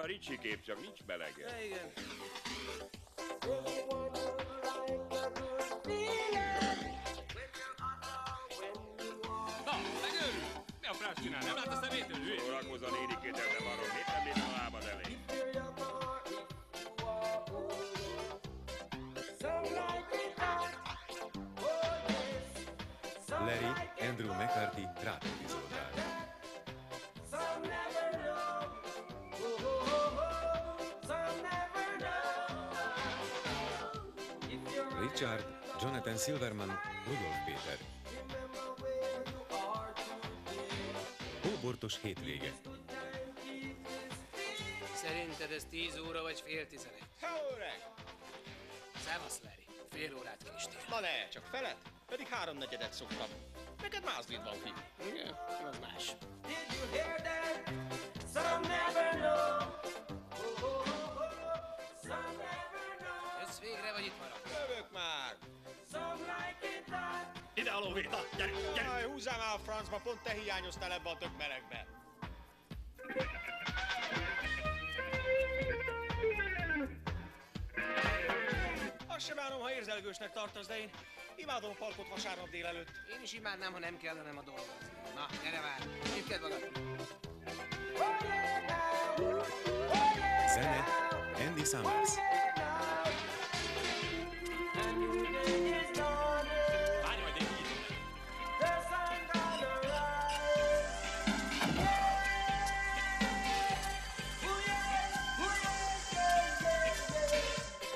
olyan ricsi kép, csak nincs melege. Ja, igen. Na, megőrül! Mi a frászt csinál? Nem lát a szemétől, hülye? Szórakozz a nénikétel, de barom, éppen minden a lábad elé. Larry Andrew McCarthy ráepizódál. Richard, Jonathan Silverman, Rudolf Péter. Hóbortos hétvége. Szerinted ez 10 óra vagy fél 11? Ha, öreg! Szevasz, Larry. Fél órát késtél. Na ne, csak felet? Pedig 3/4 szoktam. Neked mázlid van, fiú. Igen, az más. Ez végre vagy itt marad? Jövök már! Ide a lóvéta! Gyere, gyere! Jaj, húzzál már a francba, pont te hiányoztál ebbe a tök melegbe. Azt sem bánom, ha érzelgősnek tartasz, de én imádom a parkot vasárnap délelőtt. Én is imádnám, ha nem kellenem a dolgozni. Na, gyere már. Itt magad. Zene Andy Summers. Várj, majd én kinyitom.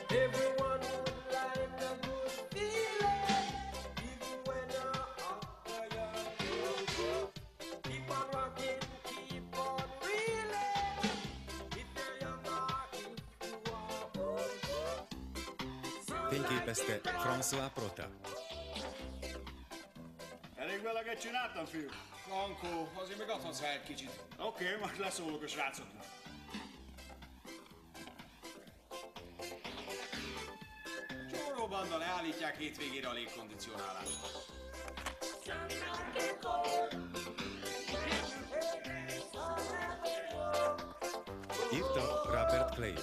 Everyone would like a good feeling, even when you're up for your keep on rocking, keep on reeling. If you're young or if you are old. Fényképezte François Prota. Elég meleget csináltam, fiú? Frankó, azért még adhatsz rá egy kicsit. Oké, majd leszólok a srácoknak. Csóró banda leállítják hétvégére a légkondicionálást. Írta Robert Clay.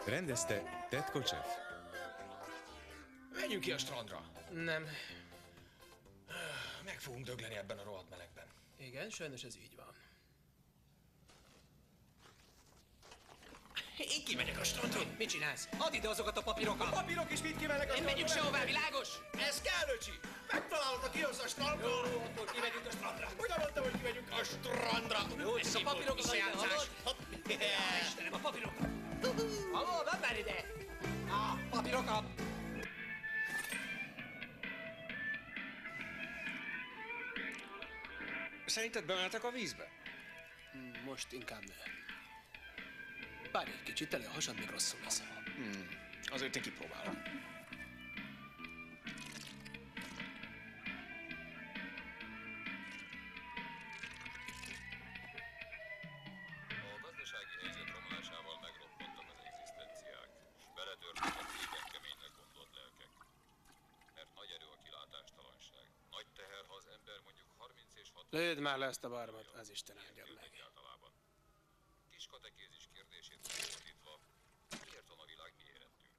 Rendezte Ted Kotcheff. Menjünk ki a strandra. Nem. Meg fogunk dögleni ebben a rohadt melegben. Igen, sajnos ez így van. Én kimegyek a strandra. Mit csinálsz? Add ide azokat a papírokat! A papírok is mit kimennek a Nem megyünk sehová, világos? Ez kell, öcsi! Megtalálod, aki jössz a strandra! Jó, akkor kimegyünk a strandra. Ugye mondtam, hogy kimegyünk a strandra? Jó, csak a papírokat add ide, hallod? Istenem, a papírokat! Hallod, add már ide! A papírokat! Szerinted bemeltek a vízbe? Most inkább ne. Várj egy kicsit, tele a hasad, még rosszul leszel. Azért én kipróbálom. A gazdasági helyzet romlásával megroppantak az egzisztenciák, s beletörtek a régen keménynek gondolt lelkek. Mert nagy erő a kilátástalanság. Nagy teher, ha az ember mondjuk 30 és 60... Lőd már le ezt a barmat, az Isten áldja meg. Általában. Kis katekézis kérdését megfordítva, miért van a világ mi érettünk?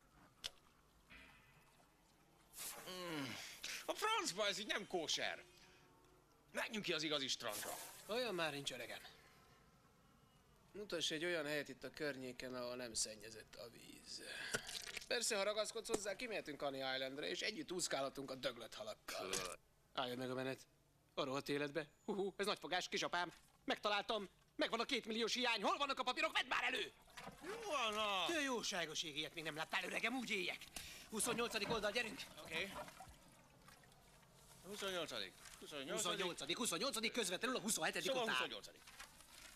A francba ez így nem kóser. Menjünk ki az igazi strandra. Olyan már nincs, öregem. Mutass egy olyan helyet itt a környéken, ahol nem szennyezett a víz. Persze, ha ragaszkodsz hozzá, kimehetünk Coney Islandre, és együtt úszkálhatunk a döglött halakkal. Álljon meg a menet. A rohadt életbe. Ez nagy fogás, kisapám. Megtaláltam. Megvan a 2 milliós hiány. Hol vannak a papírok? Vedd már elő! Jó van, na! Te jóságos ég, ilyet még nem láttál, öregem, úgy éljek. 28. oldal, gyerünk. Oké. 28. 28. Közvetlenül a 27. Szóval után. 28.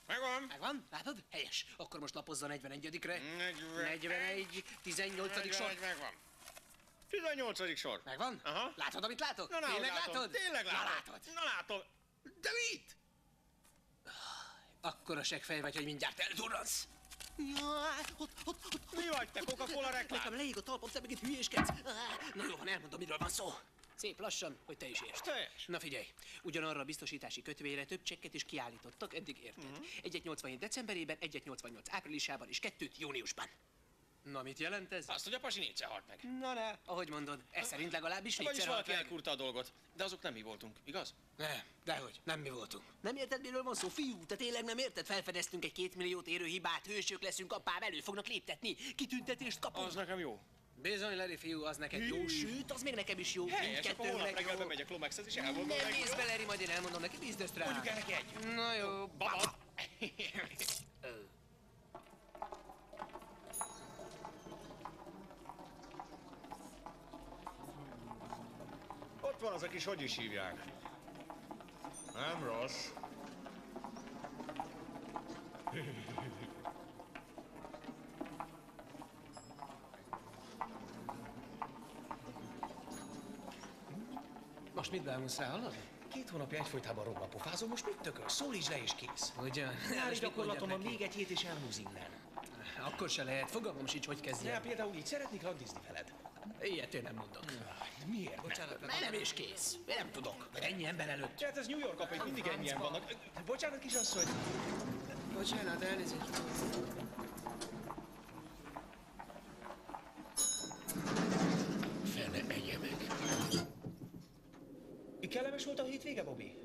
Megvan. Megvan? Látod? Helyes. Akkor most lapozza 41-re. 40. 41, 18. sor. Megvan. 18. sor. Megvan? Aha. Látod, amit látok? Na, Tényleg látom. látod? Tényleg Na, látom. látod. Na látom. De mit? Akkora seggfej vagy, hogy mindjárt eldurransz. Jaj, ott. Mi vagy te, Coca-Cola reklám? Nekem leég a talpam, te meg itt hülyéskedsz. Na jó van, elmondom, miről van szó. Szép lassan, hogy te is értsd. Helyes. Na figyelj, ugyanarra a biztosítási kötvényre több csekket is kiállítottak, eddig érted. Egyet 87 decemberében, egyet 88 áprilisában és kettőt júniusban. Na, mit jelent ez? Azt, hogy a pasi négyszer halt meg. Na ne, ahogy mondod, ez szerint legalábbis Vagyis négyszer halt valaki meg. elkúrta a dolgot. De azok nem mi voltunk, igaz? Ne, dehogy, nem mi voltunk. Nem érted, miről van szó, fiú? Te tényleg nem érted? Felfedeztünk egy 2 milliót érő hibát, hősök leszünk, apám elő fognak léptetni, kitüntetést kapunk. Az nekem jó. Bizony, Larry fiú, az neked jó, sőt, az még nekem is jó. Helyes, akkor holnap Mindkettőnknek reggel jó. bemegyek Lomexhez és elmondom Nem neki. mész be, Larry, majd én elmondom neki, bízd ezt rá. Mondjuk el neki együtt. Na jó, Baba! Ott van az a kis, hogy is hívják. Nem rossz. Most mit bámulsz rá, hallod? 2 hónapja egyfolytában romla pofázom, most mit tököl? Szólíts le és kész. Ugyan? Nyári Most mit gyakorlaton mondjak van neki? még egy hét és elhúz innen. Akkor se lehet, fogalmam sincs, hogy Ja, kezdjem. például így szeretnék randizni veled. Ilyet én nem mondok. Miért? Bocsánat, nem és kész. Én nem tudok. Ennyi ember előtt. Hát ez New York, apa, itt mindig ennyien vannak. Bocsánat, kisasszony. Bocsánat, elnézést. Fene egye meg. Kellemes volt a hétvége, Bobby?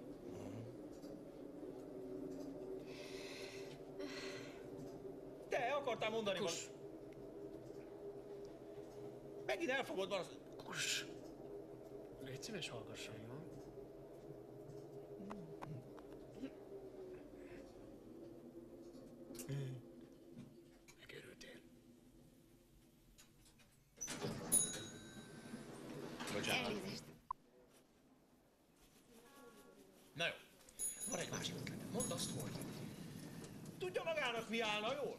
Te akartál mondani Kus. Megint elfogod van az... Kus. Légy szíves, hallgasson, jó? Megörültél. Bocsánat. Elnézést. Na jó. Van egy másik ötletem. Mondd azt, hogy... Tudja magának, mi állna jól?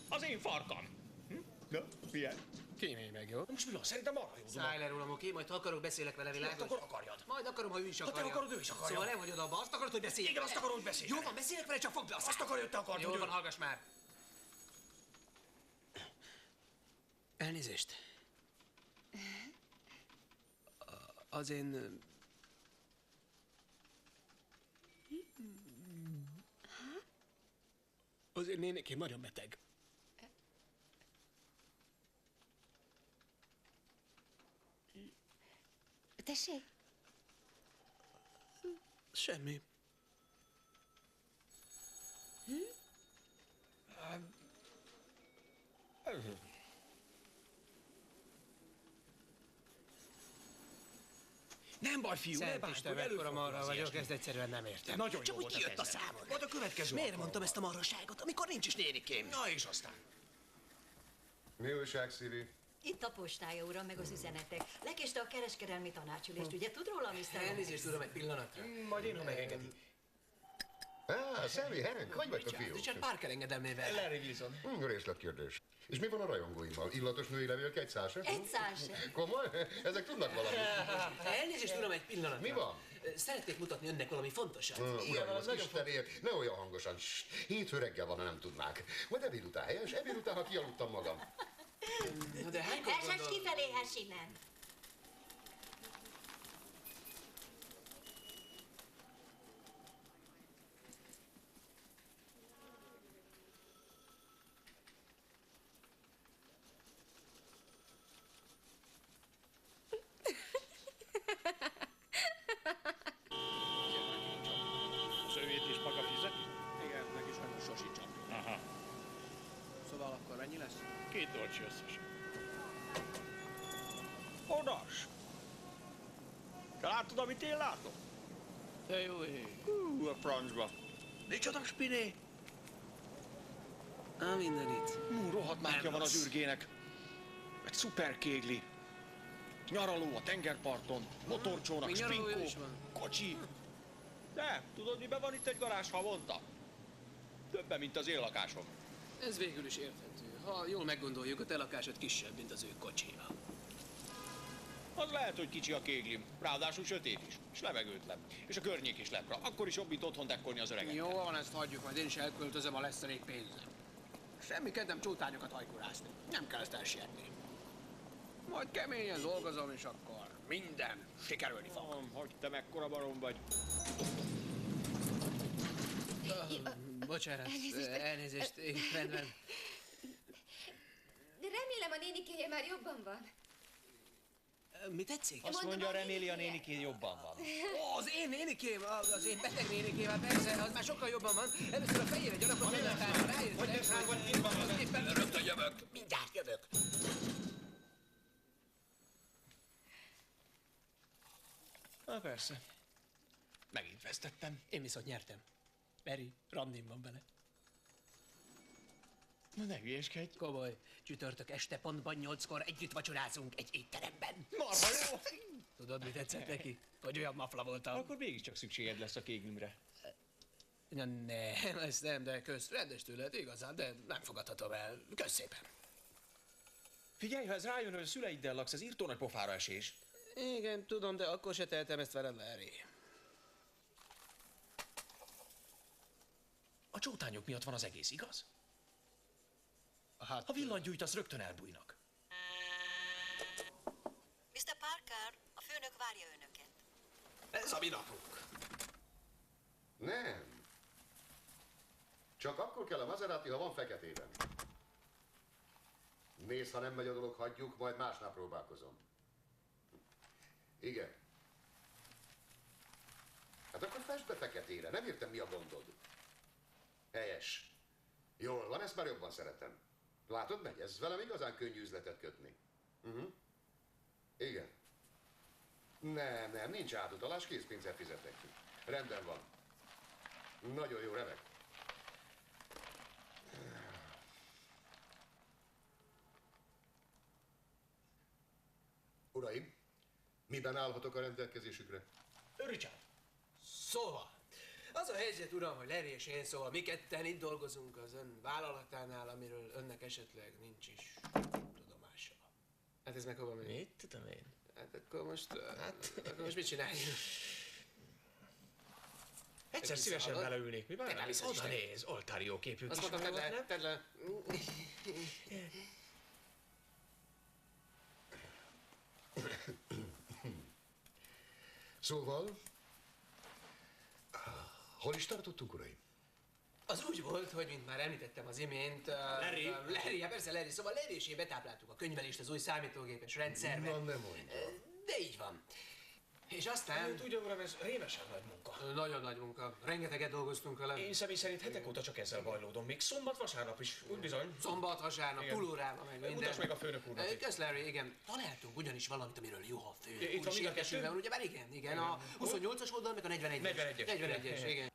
Az én farkam. Na, milyen? Kímélj meg, jó? Most mi van? Szerintem arra jó. Szállj le rólam, oké? Majd ha akarok, beszélek vele, világos? Akkor akarjad. Majd akarom, ha ő is Ha te akarja. akarod, ő is akarja. Szóval nem hagyod abba. Azt akarod, hogy beszéljek Igen, vele? azt akarod, hogy beszélj Jó vele. van, beszélek vele, csak fogd be azt. Azt akarja, hogy te akart, Jó hogy van, ő... hallgass már. Elnézést. Az én... Az én nénikém nagyon beteg. Tessék? Semmi. Nem baj, fiú, ne Szent bánj, Isten, hogy mekkora előfordul marha az vagyok, ilyesmi. ezt egyszerűen nem értem. Nagyon Csak jó úgy volt a kijött a kezdet. számon. Majd a következő Miért alkalommal. mondtam ezt a marhaságot, amikor nincs is nénikém? Na és aztán. Mi újság, Szili? Itt a postája, uram, meg az üzenetek. Lekéste a kereskedelmi tanácsülést, ugye tud róla, Mr. Elnézést, uram, egy pillanatra. Majd én, ha megengedi. Sammy, Hank, hogy vagytok, fiúk? Richard Parker engedemlével. Larry Wilson. Részletkérdés. És mi van a rajongóimmal? Illatos női levélke egy szál sem? Egy szál sem. Komoly? Ezek tudnak valamit. Elnézést, uram, egy pillanatra. Mi van? Szeretnék mutatni önnek valami fontosat. Uram, az Istenért, ne olyan hangosan. Hétfő reggel van, ha nem tudnák. Majd ebéd után, helyes? Ebéd után, ha kialudtam magam. Na de hánykor Hessess gondol? kifelé, hess innen. Szövét is maga fizeti? Igen, meg is annyi sosi csapja. Aha. Szóval akkor mennyi lesz? $2 összesen. Odas! Te látod, amit én látok? Te jó ég. A francba. Micsoda spiné? Á, mindenit. Rohadt mátja Nem van az rossz. űrgének. Egy szuper kégli. Nyaraló a tengerparton, motorcsónak, Még nyaralója spinkó, is van. kocsi. De, tudod, miben van itt egy garázs havonta? Többen, mint az én lakásom. Ez végül is érthető. Ha jól meggondoljuk, a te lakásod kisebb, mint az ő kocsija. Az lehet, hogy kicsi a kéglim, ráadásul sötét is, és levegőtlen. És a környék is lepra. Akkor is jobb itt otthon dekkolni az öreget. Jó van, ezt hagyjuk, majd én is elköltözöm, ha lesz elég pénzem. semmiket nem csótányokat hajkurászni. Nem kell ezt elsietni. Majd keményen dolgozom, és akkor minden sikerülni fog. Hogy te mekkora barom vagy. Bocsánat, elnézést, rendben. Remélem a nénikéje már jobban van. Mi tetszik? Azt mondja, reméli a néniké jobban van. Az én nénikém, az én beteg nénikével, persze, az már sokkal jobban van. Először a fejére gyarapodott, aztán rájöttek, hogy éppen rögtön jövök. Mindjárt jövök. Na persze. Megint vesztettem. Én viszont nyertem. Mary, randim van vele. Na ne hülyéskedj. Komoly, csütörtök este pontban 8-kor együtt vacsorázunk egy étteremben. Marha jó! Tudod, mi tetszett neki? Hogy olyan mafla voltam. Akkor mégiscsak szükséged lesz a kéknümre. Na nem, ezt nem, de kösz, rendes tőled, igazán, de nem fogadhatom el. Kösz szépen. Figyelj, ha ez rájön, hogy a szüleiddel laksz, ez írtó nagy pofára esés. Igen, tudom, de akkor se tehetem ezt veled, Larry. A csótányok miatt van az egész, igaz? Hát, ha villanyt gyújtasz, rögtön elbújnak. Mr. Parker, a főnök várja önöket. Ez a mi napunk. Nem. Csak akkor kell a Maserati, ha van feketében. Nézd, ha nem megy a dolog, hagyjuk, majd másnap próbálkozom. Igen. Hát akkor fest be feketére, nem értem, mi a gondod. Helyes. Jól van, ezt már jobban szeretem. Látod, megy, ez velem igazán könnyű üzletet kötni. Igen. Nem, nincs átutalás, készpénzzel fizetek ki. Rendben van. Nagyon jó, remek. Uraim, miben állhatok a rendelkezésükre? Richard. Szóval, az a helyzet, uram, hogy Larry és én, szóval mi ketten itt dolgozunk az ön vállalatánál, amiről önnek esetleg nincs is tudomása. Hát ez meg hova megy? Mit tudom én? Hát akkor most mit csináljunk? Egyszer szívesen beleülnék, mi bár? Oda néz, oltári jó képű azt kis mondtam, vállalat, tedd le. Szóval, hol is tartottunk, uraim? Az úgy volt, hogy mint már említettem az imént... Larry, hát persze Larry, szóval Larry és én betápláltuk a könyvelést az új számítógépes rendszerbe. Na, nem mondja. De így van. És aztán... Tudja, uram, ez rémesen nagy munka. Nagyon nagy munka. Rengeteget dolgoztunk vele. Én személy szerint hetek óta csak ezzel bajlódom. Még szombat, vasárnap is, úgy bizony. Szombat, vasárnap, túlórában meg minden. Mutasd meg a főnök úrnak. Kösz, Larry, igen. Találtunk ugyanis valamit, amiről jó, ha fő. Itt van mind a kettő? Ugye már igen. A 28-as oldal, meg a 41-es. 41-es, igen.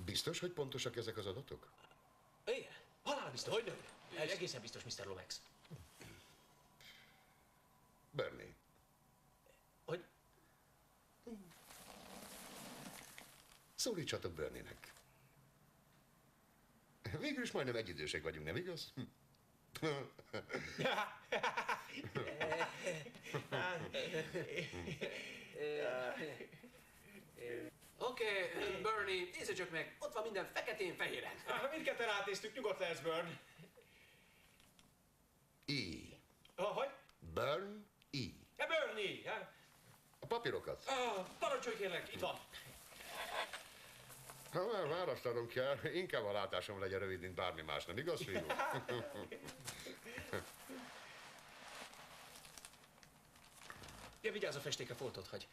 Biztos, hogy pontosak ezek az adatok? Igen, halál biztos. Hogy nem? Egészen biztos, Mr. Lomax. Bernie. Hogy? Szólítsatok Bernie-nek. Végül is majdnem egyidősek vagyunk, nem igaz? Oké, Bernie, nézd csak meg, ott van minden feketén-fehéren. Mindketten átnéztük, nyugodt lesz, Burn. Hogy? Burn, Bernie! A papírokat. Parancsolj kérlek, itt van. Ha már választanom kell, inkább a látásom legyen rövid, mint bármi más, nem igaz, fiú? Ja, vigyázz a festéke, foltot hagy.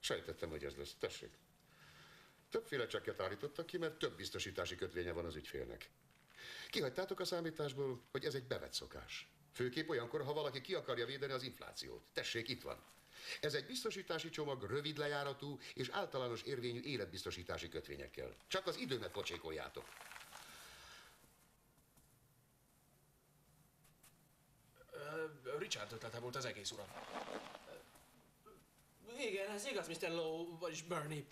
Sejtettem, hogy ez lesz. Tessék. Többféle csekket állítottak ki, mert több biztosítási kötvénye van az ügyfélnek. Kihagytátok a számításból, hogy ez egy bevett szokás. Főképp olyankor, ha valaki ki akarja védeni az inflációt. Tessék, itt van. Ez egy biztosítási csomag rövid lejáratú és általános érvényű életbiztosítási kötvényekkel. Csak az időmet pocsékoljátok. Richard ötlete volt az egész, uram. Igen, ez igaz, Mr. Lowe, vagyis Bernie.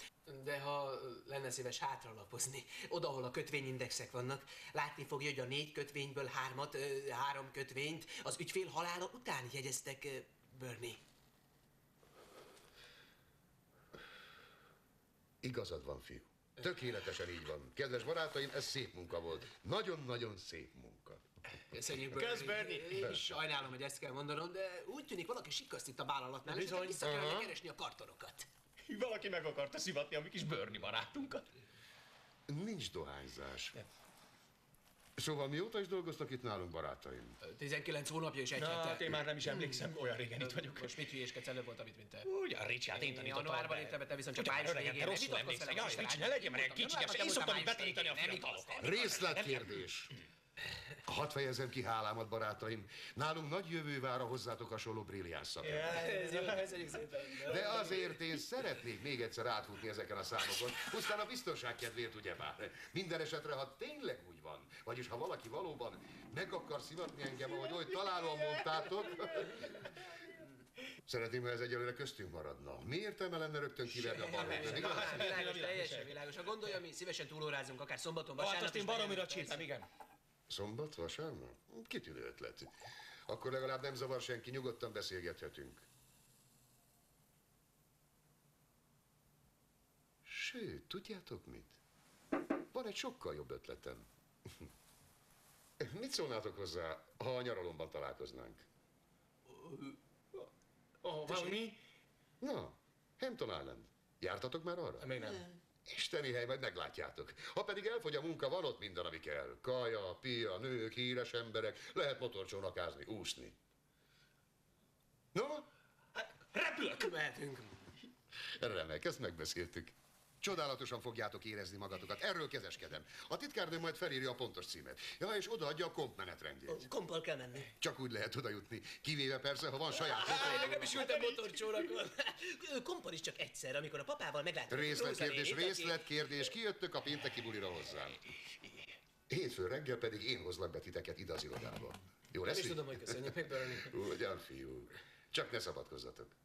De ha lenne szíves hátralapozni, oda, ahol a kötvényindexek vannak, látni fogja, hogy a 4 kötvényből 3 kötvényt az ügyfél halála után jegyeztek, Bernie. Igazad van, fiú. Tökéletesen így van. Kedves barátaim, ez szép munka volt. Nagyon-nagyon szép munka. Köszönjük, Bernie. Kösz, Bernie. Én is sajnálom, hogy ezt kell mondanom, de úgy tűnik, valaki sikaszt itt a vállalatnál, és Bizony. vissza kellene keresni a kartorokat. Valaki meg akarta szivatni a mi kis Bernie barátunkat. Nincs dohányzás. Szóval mióta is dolgoztak itt nálunk, barátaim? 19 hónapja és egy Na, hete. hát én már nem is emlékszem, olyan régen itt vagyok. Most mit hülyéskedsz, előbb voltam itt, mint te. Ugyan, Ricsi, hát én tanítottam Januárban be. léptem be, te viszont csak Ugyan, május öregen, végén. te rosszul emlékszel. Jaj, Ricsi, ne legyél már ilyen kicsinyes. Én szoktam itt betanítani a fiatalokat. Részletkérdés. Hadd fejezem ki hálámat, barátaim. Nálunk nagy jövő vár a hozzátok hasonló brilliáns szakember. Köszönjük szépen. De azért én szeretnék még egyszer átfutni ezeken a számokon, pusztán a biztonság kedvéért ugyebár. Minden esetre, ha tényleg úgy van, vagyis ha valaki valóban meg akar szivatni engem, ahogy oly találóan mondtátok, szeretném, ha ez egyelőre köztünk maradna. Mi értelme lenne rögtön kiverni a balhét? Világos, teljesen világos. Ha gondolja, mi szívesen túlórázunk, akár szombaton, Hát vasárnap. azt én baromira csípem, igen. Szombat, vasárnap? Kitűnő ötlet. Akkor legalább nem zavar senki, nyugodtan beszélgethetünk. Sőt, tudjátok mit? Van egy sokkal jobb ötletem. Mit szólnátok hozzá, ha a nyaralomban találkoznánk? Valami? Na, Hampton Island. Jártatok már arra? Még nem. Isteni hely, majd meglátjátok. Ha pedig elfogy a munka, van ott minden, ami kell. Kaja, pia, nők, híres emberek, lehet motorcsónakázni, úszni. No? Repülök! Mehetünk. Remek, ezt megbeszéltük. Csodálatosan fogjátok érezni magatokat, erről kezeskedem. A titkárnő majd felírja a pontos címet. Ja, és odaadja a komp menetrendjét. Kompal kell menni. Csak úgy lehet oda jutni, kivéve persze, ha van saját Én nem is ültem motorcsónakon. Kompal is csak egyszer, amikor a papával megláttam. Részletkérdés, kijöttök a pénteki bulira hozzám. Hétfő reggel pedig én hozlak be titeket ide az irodába. Jó lesz? Nem is tudom, hogy köszönjük meg, Bernie. Ugyan, fiú. Csak ne szabadkozzatok.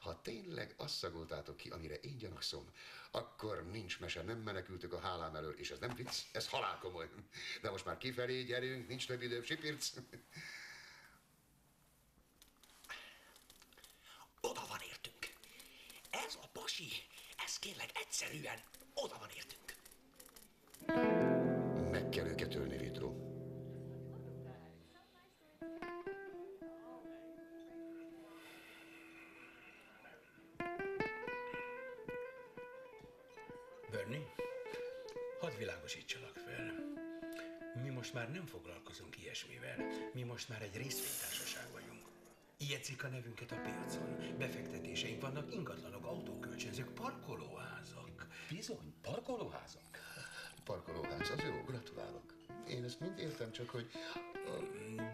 Ha tényleg azt szagoltátok ki, amire én gyanakszom, akkor nincs mese, nem menekültök a hálám elől, és ez nem vicc, ez halálkomoly. De most már kifelé gyerünk, nincs több időm, sipirc. Oda van értünk. Ez a pasi, ez kérlek egyszerűen oda van értünk. Meg kell őket ölni, Vidró. Bernie, hadd világosítsalak fel. Mi most már nem foglalkozunk ilyesmivel. Mi most már egy részvénytársaság vagyunk. Ijegyzik a nevünket a piacon. Befektetéseink vannak, ingatlanok, autókölcsönzők, parkolóházak. Bizony, parkolóházak. Parkolóház, az jó, gratulálok. Én ezt mind értem, csak hogy...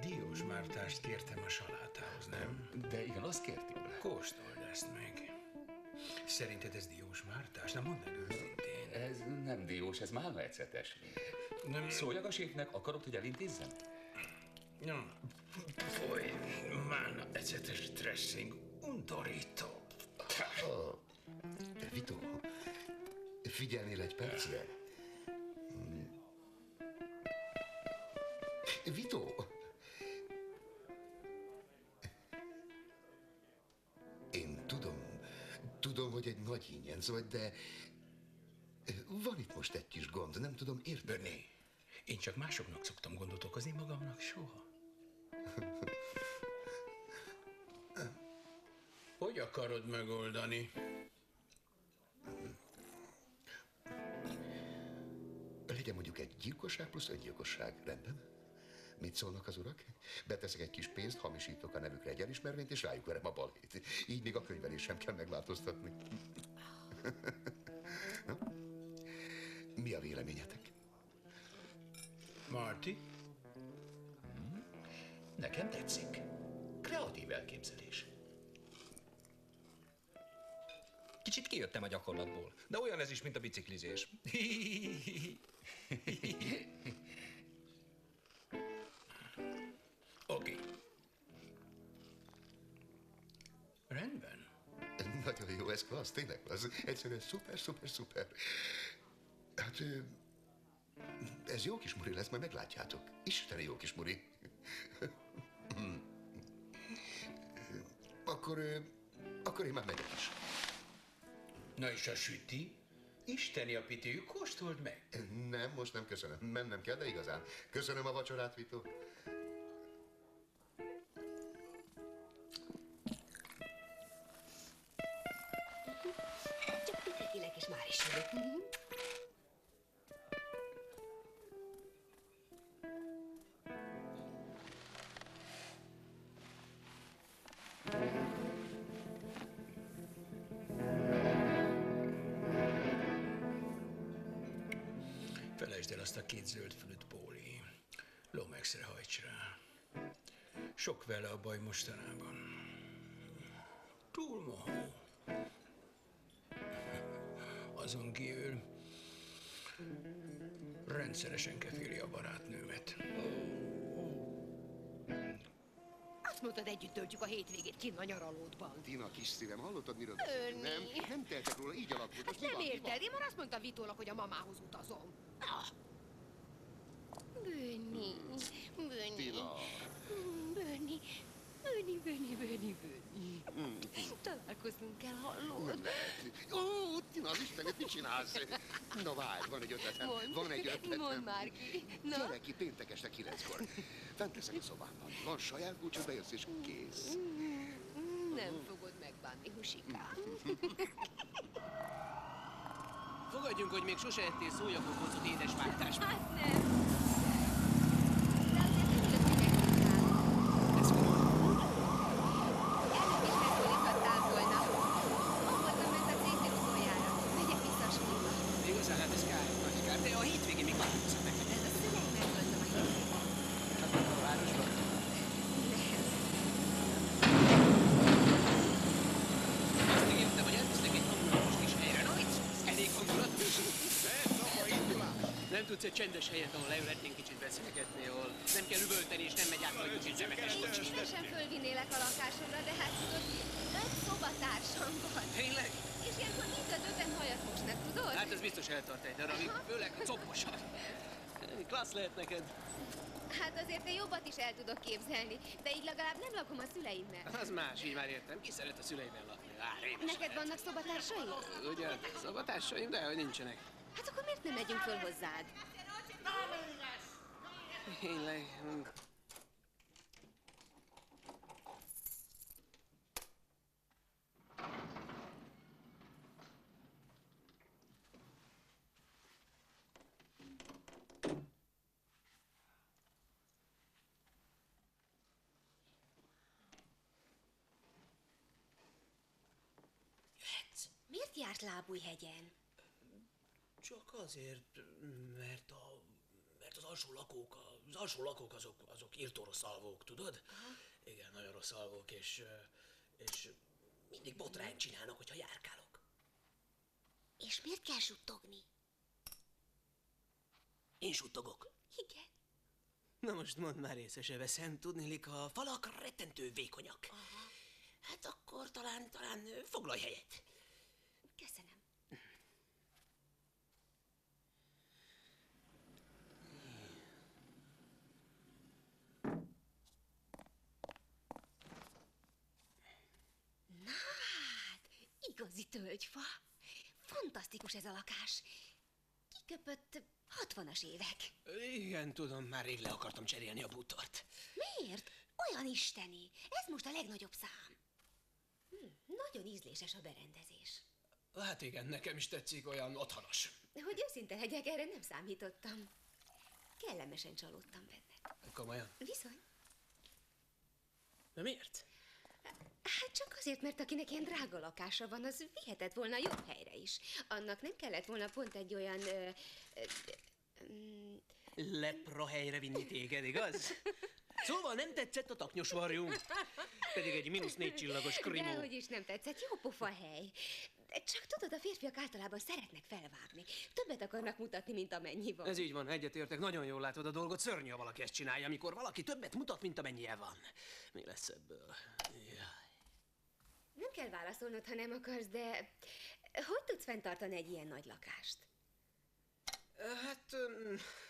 Diós mártást kértem a salátához, nem? De igen, azt kértük. Kóstold ezt meg. Szerinted ez diós mártás? Nem mondd meg őszintén. Ez nem diós, ez málna ecetes. Nem. Szóljak a séfnek, akarod, hogy elintézzem? Nem. Foly, málna ecetes dressing, undorító. Vito, figyelnél egy percre? Vito! Én tudom, hogy egy nagy ingyenc vagy, de van itt most egy kis gond, nem tudom érteni. Bernie, én csak másoknak szoktam gondot okozni, magamnak soha. Hogy akarod megoldani? Legyen mondjuk egy gyilkosság plusz öngyilkosság, rendben? Mit szólnak az urak? Beteszek egy kis pénzt, hamisítok a nevükre egy elismervényt, és rájuk verem a balhét. Így még a könyvelés sem kell megváltoztatni. Mi a véleményetek? Marty? Nekem tetszik. Kreatív elképzelés. Kicsit kijöttem a gyakorlatból, de olyan ez is, mint a biciklizés. Oké. Rendben. Nagyon jó, ez klassz, tényleg az egyszerűen szuper. Hát, ez jó kis muri lesz, majd meglátjátok. Isteni jó kis muri. Akkor én már megyek is. Na és a süti? Isteni a pitű, kóstold meg. Nem, most nem köszönöm. Mennem kell, de igazán. Köszönöm a vacsorát, Vito. Csak picekélek, és már is jövök. Felejtsd el azt a 2 zöld fülöt, Póli. Lomexre hajts rá. Sok vele a baj mostanában. Túl mohó. Azon kívül rendszeresen keféli a barátnőmet. Azt mondtad, együtt töltjük a hétvégét kinn a nyaralódban. Tina, kis szívem, hallottad, miről Önni. Nem teltek róla, így alakult. Most mi Nem van? érted? Én már azt mondtam Vitónak, hogy a mamához utazom. Bőni. Tina. Bőni. Találkoznunk kell, hallod? Nem lehet. Ó, Tina, az Istenét, mit csinálsz? Na várj, van egy ötletem. Mondd már ki. Na? Gyere ki péntek este 9-kor. Fent leszek a szobámban. Van saját kulcsod, bejössz és kész. Nem fogod megbánni, husikám. Fogadjunk, hogy még sose ettél szójakokócot édesvágtásban. Hát nem. Igazán, hát ez kár, nagy kár, de a hétvégén még változom meg. Ez a szüleim megvoltam a hétvégén. Csak a városban? Azt ígértem, hogy elvisznek egy hangulatos kis helyre. Na, mit szólsz? Elég hangulatos? Nem tudsz egy csendes helyet, ahol leülhetnénk kicsit beszélgetni, ahol nem kell üvölteni és nem megy át majd kicsit szemetes Én kocsi. szívesen fölvinnélek a lakásomra, de hát tudod, 5 szobatársam van. Tényleg? És ilyenkor mind a 5-en hajat mosnak, tudod? Hát ez biztos eltart egy darabig, főleg a coposak. Klassz lehet neked. Hát azért te jobbat is el tudok képzelni, de így legalább nem lakom a szüleimmel. Az más, így már értem. Ki szeret a szüleivel lakni? Rémes Neked lehet. vannak szobatársaid? Ugyan, szobatársaim, de hogy nincsenek. Hát akkor miért nem megyünk föl hozzád? Tényleg. Miért járt Lábújhegyen? Csak azért, mert az alsó lakók azok írtó rossz alvók, tudod? Aha. Igen, nagyon rossz alvók, és mindig botrányt csinálnak, hogyha járkálok. És miért kell suttogni? Én suttogok. Igen. Na most mondd már, észre se veszem, tudnilik, a falak rettentő vékonyak. Aha. Hát akkor talán foglalj helyet. Köszönöm. Na hát, igazi tölgyfa. Fantasztikus ez a lakás. Kiköpött 60-as évek. Igen, tudom, már rég le akartam cserélni a bútort. Miért? Olyan isteni. Ez most a legnagyobb szám. Nagyon ízléses a berendezés. Hát igen, nekem is tetszik, olyan otthonos. Hogy őszinte legyek, erre nem számítottam. Kellemesen csalódtam benne. Komolyan? Bizony. De miért? Hát csak azért, mert akinek ilyen drága lakása van, az vihetett volna jobb helyre is. Annak nem kellett volna pont egy olyan... Lepra helyre vinni téged, igaz? Szóval nem tetszett a taknyos varjunk. Pedig egy -4 csillagos krimó. Dehogy is nem tetszett, jó pofa hely. Csak tudod, a férfiak általában szeretnek felvágni. Többet akarnak mutatni, mint amennyi van. Ez így van, egyetértek, nagyon jól látod a dolgot, szörnyű, ha valaki ezt csinálja, amikor valaki többet mutat, mint amennyie van. Mi lesz ebből? Jaj. Nem kell válaszolnod, ha nem akarsz, de hogy tudsz fenntartani egy ilyen nagy lakást? Hát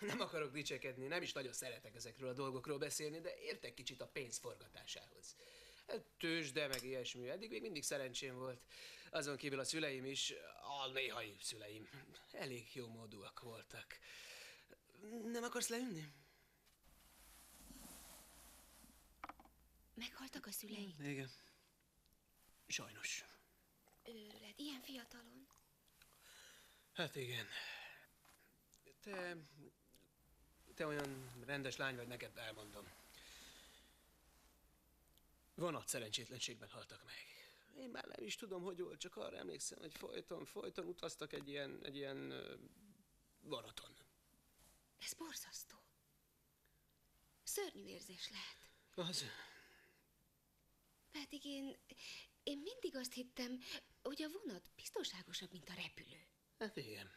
nem akarok dicsekedni, nem is nagyon szeretek ezekről a dolgokról beszélni, de értek kicsit a pénz forgatásához. Hát tőzsde, meg ilyesmi, eddig még mindig szerencsém volt. Azon kívül a szüleim is, a néhai szüleim, elég jó módúak voltak. Nem akarsz leülni? Meghaltak a szüleid? Igen. Sajnos. Őrület, ilyen fiatalon. Hát igen. Te olyan rendes lány vagy, neked elmondom. Vonat szerencsétlenségben haltak meg. Én már nem is tudom, hogy volt, csak arra emlékszem, hogy folyton utaztak egy ilyen vonaton. Ez borzasztó. Szörnyű érzés lehet. Az? Pedig én mindig azt hittem, hogy a vonat biztonságosabb, mint a repülő. Hát igen.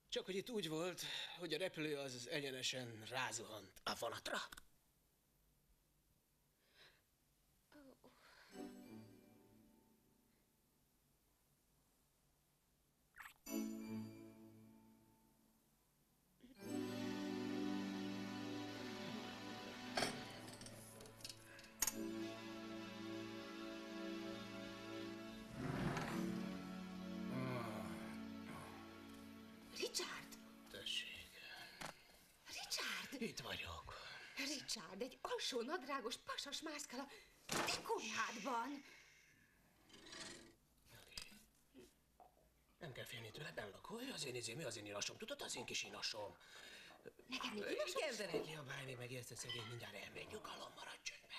Csak hogy itt úgy volt, hogy a repülő az egyenesen rázuhant a vonatra. Richard! Tessék. Richard! Itt vagyok. Richard, egy alsó nadrágos pasas mászkál a te konyhádban. Nem kell félni tőle, benlakolj, az én mi az én inasom, tudod, az én kis inasom. Nekem még Nem kezdenek kiabálni, meg érted, szegény, mindjárt elmegy, nyugalom, maradj csöndben.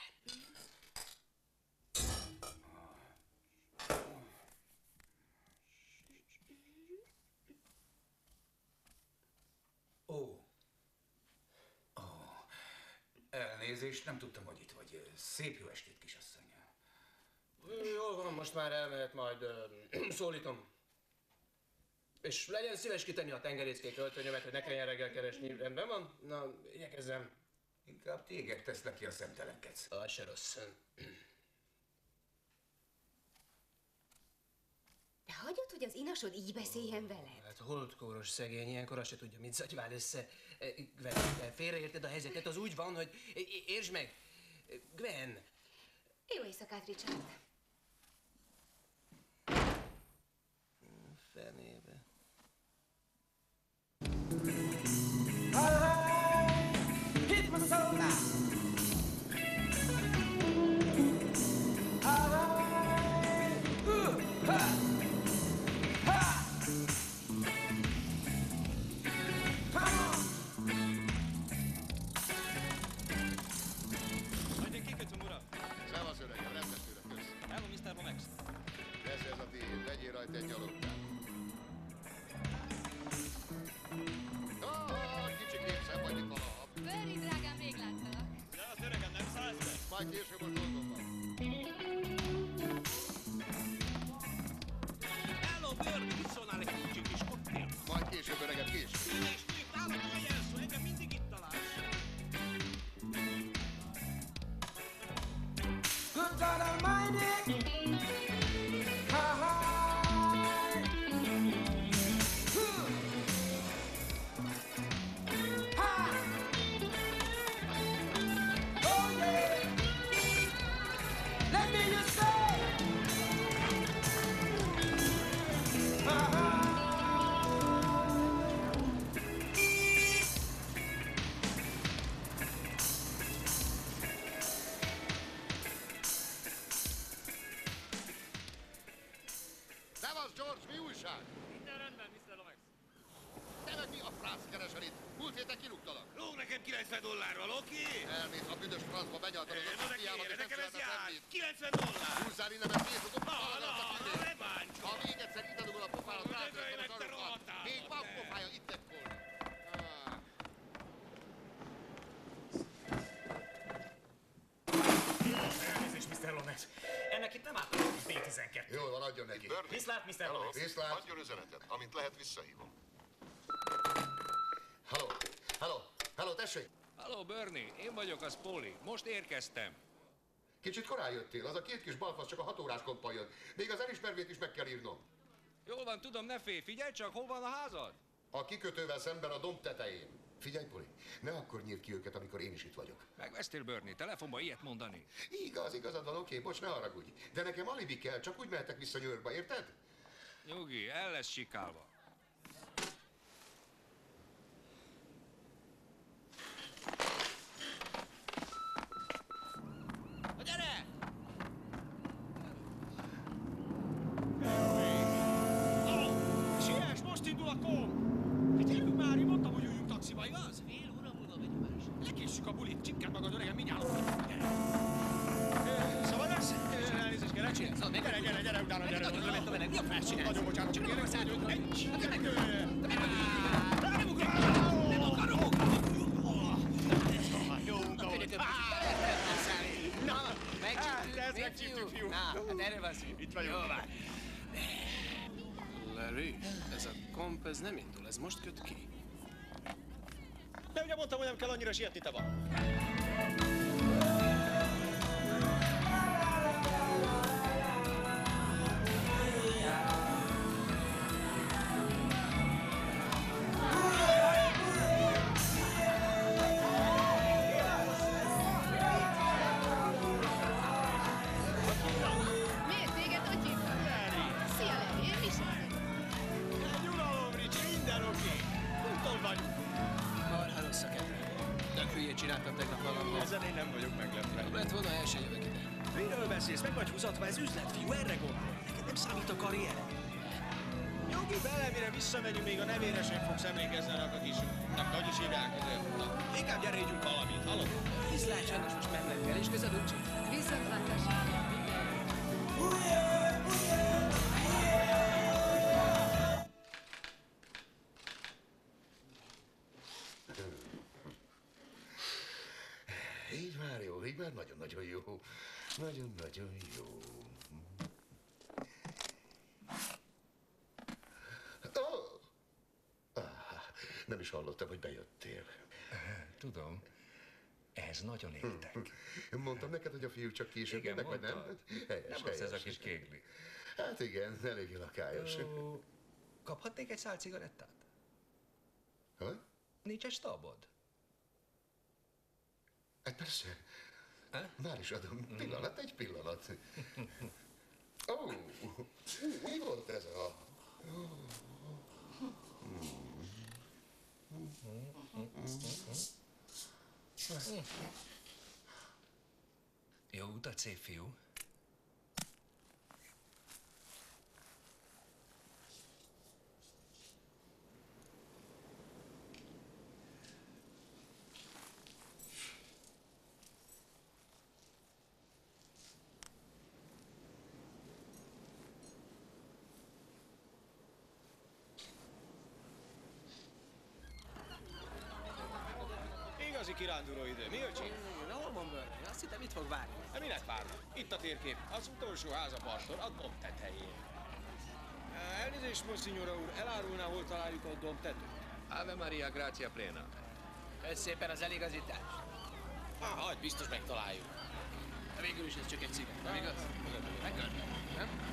Elnézést, nem tudtam, hogy itt vagy. Szép jó estét, kisasszony. Jól van, most már elmehet, majd szólítom. És legyen szíves kitenni a tengerészkék öltönyömet, hogy ne kelljen reggel keresni. Rendben van? Na, igyekezzem. Inkább téged teszlek ki, a szemtelenkedsz. Az se rossz. De hagyod, hogy az inasod így beszéljen veled? Hát holdkóros szegény, ilyenkor azt se tudja, mit zagyvál össze. Gwen, te félreérted a helyzetet, az úgy van, hogy... Értsd meg! Gwen! Jó éjszakát, Richard! Fenébe. Hit my soul now. Szevasz, öregem, rendes tőle, kösz. Hello, Mr. Momex. Lesz ez a tiéd, vegyél rajta egy gyalogtát. Kicsi képszem vagy, mint valaha. Bernie, drágám, rég láttalak. De az öregem nem szállsz be? Majd később most dolgom van. Hello, Bernie, mit szólnál egy kicsi kis koktél? Majd később, öregem, később. És még nálad a jelszó, engem mindig itt találsz. Good God Almighty. Ha ha. Ha. Oh yeah. Let me just say. Ha ha. Szevasz, George, mi újság? Minden rendben, Mr. Lomax. Te meg mi a franc keresel itt? Múlt héten kirúgtalak. Lóg nekem $90, oké? Elmész a büdös francba, benyaltad az Na összes de fiámat, kérem, és nem nekem ez csináltad jár. semmit. $90. Húzzál innen, mert szétfogom, Na, ne bánts. Ha még egyszer ide dugol a pofálat, rátöröm a te sarokat. rohadtál, Még van te. pofája, itt tett volna. Elnézést, Mr. Lomax. Ennek itt nem állt a B12. Jól van, adjon neki. Viszlát, Mr. Lomax. Viszlát. Adjon üzenetet, amint lehet visszahívom. Halló, tessék. Hello, Bernie, én vagyok, az Poli. Most érkeztem. Kicsit korán jöttél, az a két kis balfasz csak a 6 órás komppal jön. Még az elismervét is meg kell írnom. Jól van, tudom, ne félj, figyelj csak, hol van a házad? A kikötővel szemben a domb tetején. Figyelj, Poli, ne akkor nyírd ki őket, amikor én is itt vagyok. Megvesztél, Bernie, telefonba ilyet mondani. Igazad van, oké, bocs, ne haragudj. De nekem alibi kell, csak úgy mehetek vissza New Yorkba, érted? Nyugi, el lesz sikálva. Gyere! Siess, most indul a kom! Gyerünk már, én mondtam, hogy üljünk taxiba, igaz? Fél óra múlva megyünk más. Lekészsük a bulit, csikkád magad öregem, mindjárt. Szabadás? Elnézést kérek. Gyere, utána gyere. Mi a fász csinálsz? Nagyon bocsánat, csak gyere, szálljon. Egy, kettő. Nem ugrok! Nem akarom ugrani! Jó munka volt. Na, megcsíptük, fiú. Na, hát erről van szó. Itt vagyunk. Jó van. Larry, ez a komp, ez nem indul, ez most köt ki. De ugye mondtam, hogy nem kell annyira sietni, te van. Miért téged hogy hívnak? Szia, Larry, én Michelle. Nyugalom, Ricsi, minden oké. Úton vagyunk. Marha rossz a kedve. Tök hülyét csináltam tegnap valamit. Ezen én nem vagyok meglepve. Jobb lett volna, el se jövök ide. Miről beszélsz? Meg vagy húzatva, ez üzletfiú, erre gondol. Neked nem számít a karrier. Nyugi bele, mire visszamegyünk, még a nevéresen fogsz emlékezni annak a kis... Nem, hogy is hívják azért. Na, inkább gyere, ígyunk valamit, hallod? Viszlát, sajnos most mennem kell, és közel úgy csinál. Viszontlátásra. Így már jó, így már nagyon-nagyon jó. Nagyon-nagyon jó. Oh! Nem is hallottam, hogy bejöttél. Tudom. Ehhez nagyon értek. Mondtam neked, hogy a fiúk csak később Igen, jönnek, vagy nem? mondtad. Helyes, Nem rossz ez a helyes. kis kégli. Hát igen, eléggé lakályos. Kaphatnék egy szál cigarettát? Hogy? Nincs egy stabod? Hát persze. Már is adom. Pillanat, egy pillanat. Ó, mi volt ez a... Jó utat, szép fiú. Igazi kiránduló idő, mi öcsém? Na, hol van Bernie? Azt hittem, itt fog várni. De minek várnak? Itt a térkép, az utolsó ház a parton, a domb tetején. Elnézést, Monsignora úr, elárulná, hol találjuk a domb tetőt? Ave Maria, gracia plena. Kösz szépen az eligazítást. Hagyd, biztos megtaláljuk. De végül is ez csak egy cigány, nem igaz? Megördem, nem?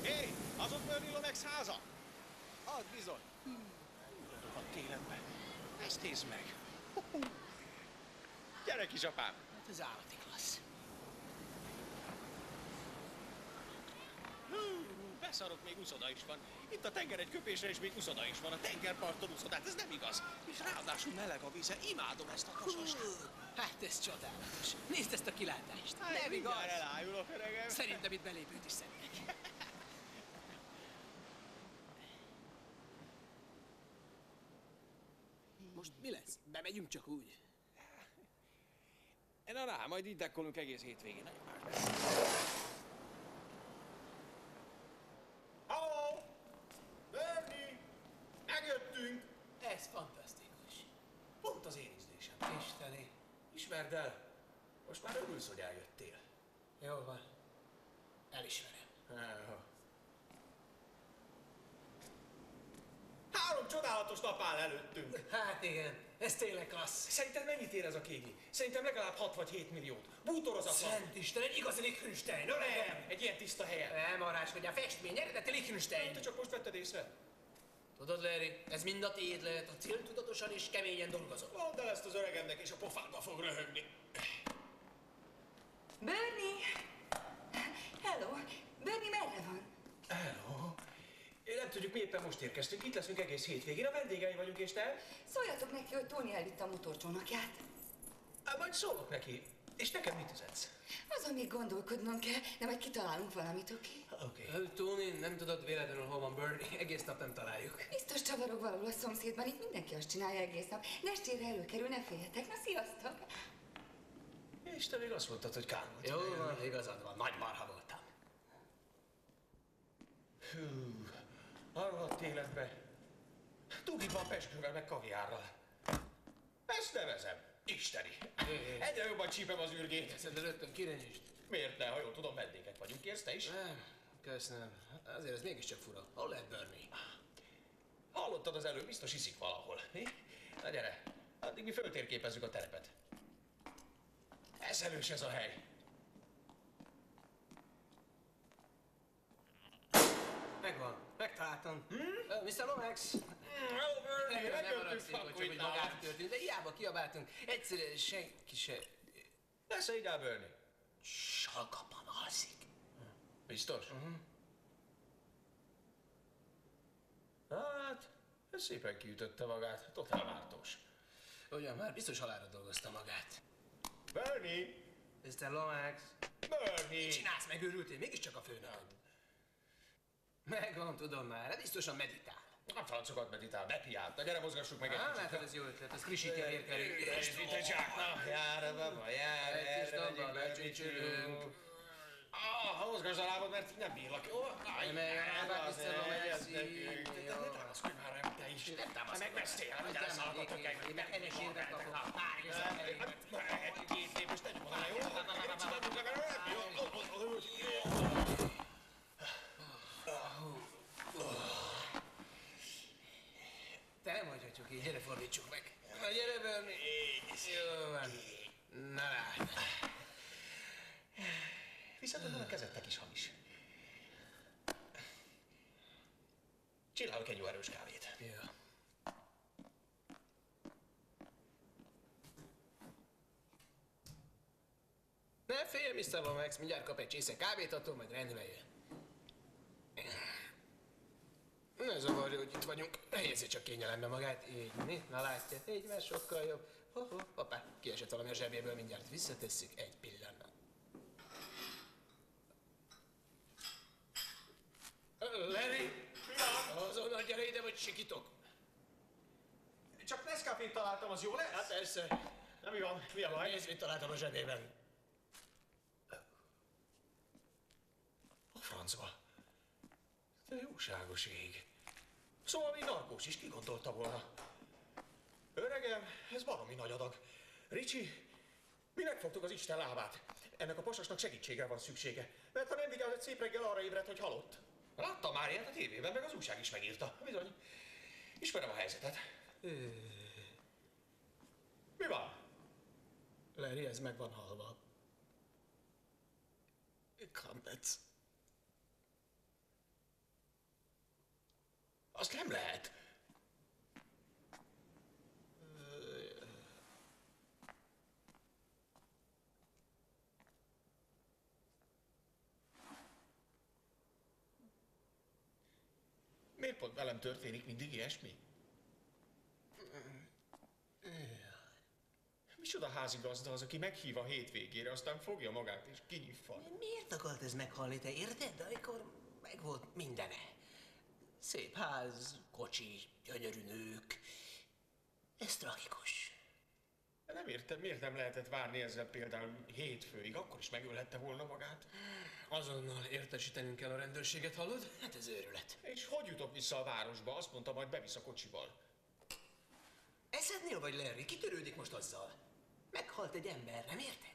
Hé, az ott Bernie Lomax háza? Az bizony. Rohadt életben. Ezt nézd meg. Gyere, kisapám. Hát ez állati klassz. Beszarok, még uszoda is van. Itt a tenger egy köpésre, és még uszoda is van. A tengerparton uszodát, ez nem igaz. És ráadásul meleg a víze, imádom ezt a tasasát. Hát ez csodálatos. Nézd ezt a kilátást. Hát, Nem igaz? mindjárt elájulok, öregem. Szerintem itt belépőt is szednek. Most mi lesz? Bemegyünk csak úgy. Na, majd így dekkolunk egész hétvégén. Nagyon más lesz. Halló! Bernie! Megjöttünk! Ez fantasztikus. Pont az én ízlésem. Isteni. Ismerd el, Most már örülsz, hogy eljöttél. Jól van. Elismerem. 3 csodálatos nap áll előttünk. Hát igen, ez tényleg klassz. Szerinted mennyit ér ez a kégi? Szerintem legalább 6 vagy 7 milliót. Bútorozatlan. Szent Isten, egy igazi Liechtenstein, öregem! Egy ilyen tiszta helyen. Nem aráskodj, a festmény, eredeti Liechtenstein. Te csak most vetted észre? Tudod, Larry, ez mind a tiéd lehet, a céltudatosan és keményen dolgozol. Mondd el ezt az öregemnek, és a pofádba fog röhögni. Bernie! Hello! Bernie merre van? Hello! Nem tudjuk, mi éppen most érkeztünk, itt leszünk egész hétvégén, a vendégei vagyunk, és te? Szóljatok neki, hogy Tony elvitte a motorcsónakját. Majd szólok neki. És neked mit üzensz? Azon még gondolkodnom kell, de majd kitalálunk valamit, oké? Okay. Tony, nem tudod véletlenül hol van Bernie, egész nap nem találjuk. Biztos csavarog valahol a szomszédban, itt mindenki azt csinálja egész nap. Nestére előkerül, ne féljetek, na sziasztok! És te még azt mondtad, hogy kár volt. Jó van, igazad van, nagy marha voltam. Hű, a rohadt életbe. Tugiban pezsgővel meg kaviárral. Ezt nevezem. Isteni. Egyre jobban csípem az űrgét. Eszedbe rögtön kirenyést. Miért ne? Ha jól tudom, vendégek vagyunk. Kérsz te is? Nem, köszönöm. Azért ez mégiscsak fura. Hol lehet Bernie? Hallottad az előbb, biztos iszik valahol. Mi? Na gyere, addig mi föltérképezzük a terepet. Eszelős ez a hely. Megvan, megtaláltam. Mr. Lomax! Bernie, Nem megjöttünk haragszik, hogy csak egy fakkuitnál. magát történt, de hiába kiabáltunk. Egyszerűen senki se... Persze, így áll Bernie. Salkapban alszik. Biztos? Hát, ez szépen kiütötte magát. Totál mártós. Ugyan már biztos halálra dolgozta magát. Bernie! Mr. Lomax! Bernie! Mit csinálsz, megőrültél? Mégiscsak a főnök. Megvan, tudom már, biztosan meditál. A francokat meditál, bepiált. Na gyere, mozgassuk meg egy Hát, kicsit. hát ez jó ötlet, ez frissíti a vérkeringést. Te csak, na, jár, baba, jár, erre megyünk, becsücsülünk. Ha mozgasd a lábad, mert nem bírlak, jó? Emelj a lábát, Mr. Lomax, Ne támaszkodj már rám, te is. Nem támaszkodj. Megvesztél, hogy elszállgatok egy. Én enes érvek kapok. Mehet 2 év, és tegyük oda, jó? Mit csináltuk legalább? Te nem hagyhatjuk így, gyere fordítsuk meg. Na gyere, Bernie. Jó van. Na lát. Visszatudom a kezednek is hamis. Csinálok egy jó erős kávét. Jó. Ne félj, Mr. Lomax, mindjárt kap egy csésze kávét, attól majd rendbe jön. Ne zavarja, hogy itt vagyunk. Helyezze csak kényelembe magát. Így, mi? Na látja, így már sokkal jobb. Hoppá, kiesett valami a zsebéből, mindjárt visszatesszük egy pillanat. Larry! Azonnal gyere ide, vagy sikítok. Csak Nescafét találtam, az jó lesz? Hát persze. Na mi van? Mi a baj? Nézd, mit találtam a zsebében. A francba. Te jóságos ég. Szóval még narkós is, ki gondolta volna? Öregem, ez valami nagy adag. Ricsi, mi megfogtuk az Isten lábát. Ennek a pasasnak segítségre van szüksége. Mert ha nem vigyáz, egy szép reggel arra ébredt, hogy halott. Láttam már ilyet a tévében, meg az újság is megírta. Bizony. Ismerem a helyzetet. Mi van? Larry, ez meg van halva. Kampec. Azt nem lehet. Miért pont velem történik mindig ilyesmi? Micsoda házigazda az, aki meghív a hétvégére, aztán fogja magát és kinyiffad. Miért akart ez meghalni, te érted? Amikor megvolt mindene. Szép ház, kocsi, gyönyörű nők. Ez tragikus. Nem értem, miért nem lehetett várni ezzel például hétfőig, akkor is megölhette volna magát. Azonnal értesítenünk kell a rendőrséget, hallod? Hát ez őrület. És hogy jutok vissza a városba? Azt mondta, majd bevisz a kocsival. Eszednél vagy, Larry? Kitörődik most azzal? Meghalt egy ember, nem érted?